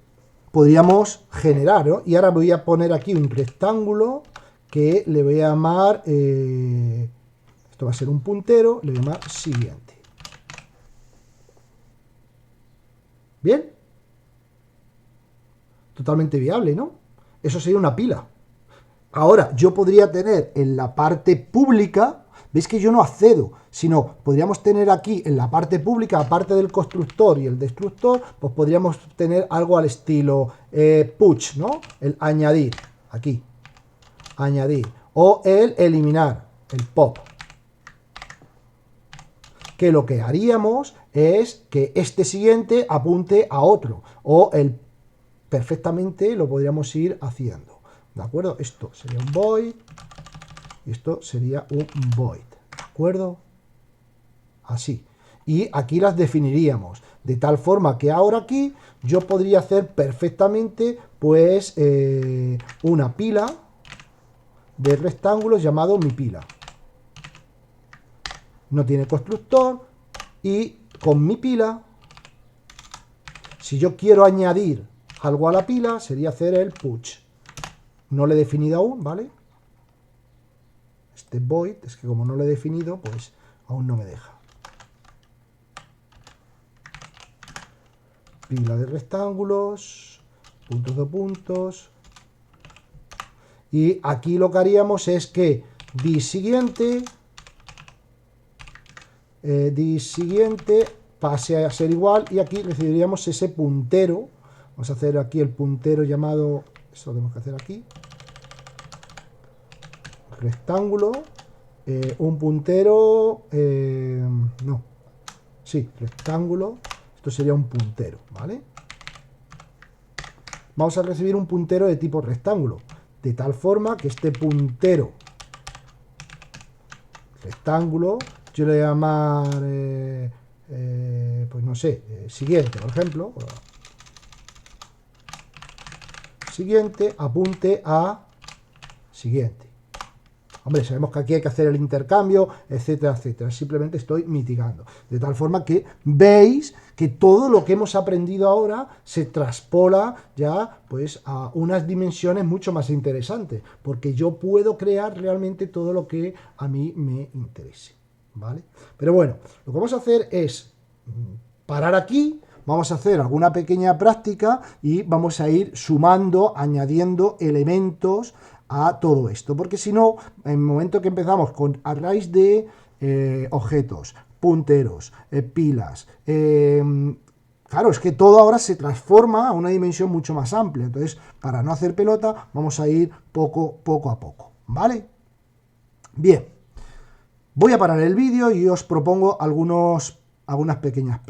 podríamos generar, ¿no? Y ahora voy a poner aquí un rectángulo que le voy a llamar, esto va a ser un puntero, le voy a llamar siguiente. ¿Bien? Totalmente viable, ¿no? Eso sería una pila. Ahora, yo podría tener en la parte pública, veis que yo no accedo, sino podríamos tener aquí en la parte pública, aparte del constructor y el destructor, pues podríamos tener algo al estilo push, ¿no? El añadir, aquí, añadir, o el eliminar, el pop. Que lo que haríamos es que este siguiente apunte a otro, o el perfectamente lo podríamos ir haciendo. ¿De acuerdo? Esto sería un void y esto sería un void. ¿De acuerdo? Así. Y aquí las definiríamos. De tal forma que ahora aquí yo podría hacer perfectamente pues una pila de rectángulos llamado mi pila. No tiene constructor y con mi pila, si yo quiero añadir algo a la pila, sería hacer el push. No lo he definido aún, ¿vale? Este void, es que como no lo he definido, pues aún no me deja. pila de rectángulos, puntos de puntos. Y aquí lo que haríamos es que dis siguiente pase a ser igual y aquí recibiríamos ese puntero. Vamos a hacer aquí el puntero llamado, eso lo tenemos que hacer aquí, rectángulo, un puntero, no, sí, rectángulo, esto sería un puntero, ¿vale? Vamos a recibir un puntero de tipo rectángulo, de tal forma que este puntero rectángulo, yo le voy a llamar, pues no sé, siguiente, por ejemplo, siguiente, apunte a siguiente. Hombre, sabemos que aquí hay que hacer el intercambio, etcétera, etcétera. Simplemente estoy mitigando. De tal forma que veis que todo lo que hemos aprendido ahora se traspola ya pues a unas dimensiones mucho más interesantes. Porque yo puedo crear realmente todo lo que a mí me interese. ¿Vale? Pero bueno, lo que vamos a hacer es parar aquí. Vamos a hacer alguna pequeña práctica y vamos a ir sumando, añadiendo elementos a todo esto, porque si no, en el momento que empezamos con arrays de objetos, punteros, pilas, claro, es que todo ahora se transforma a una dimensión mucho más amplia. Entonces, para no hacer pelota, vamos a ir poco a poco, ¿vale? Bien, voy a parar el vídeo y os propongo algunas pequeñas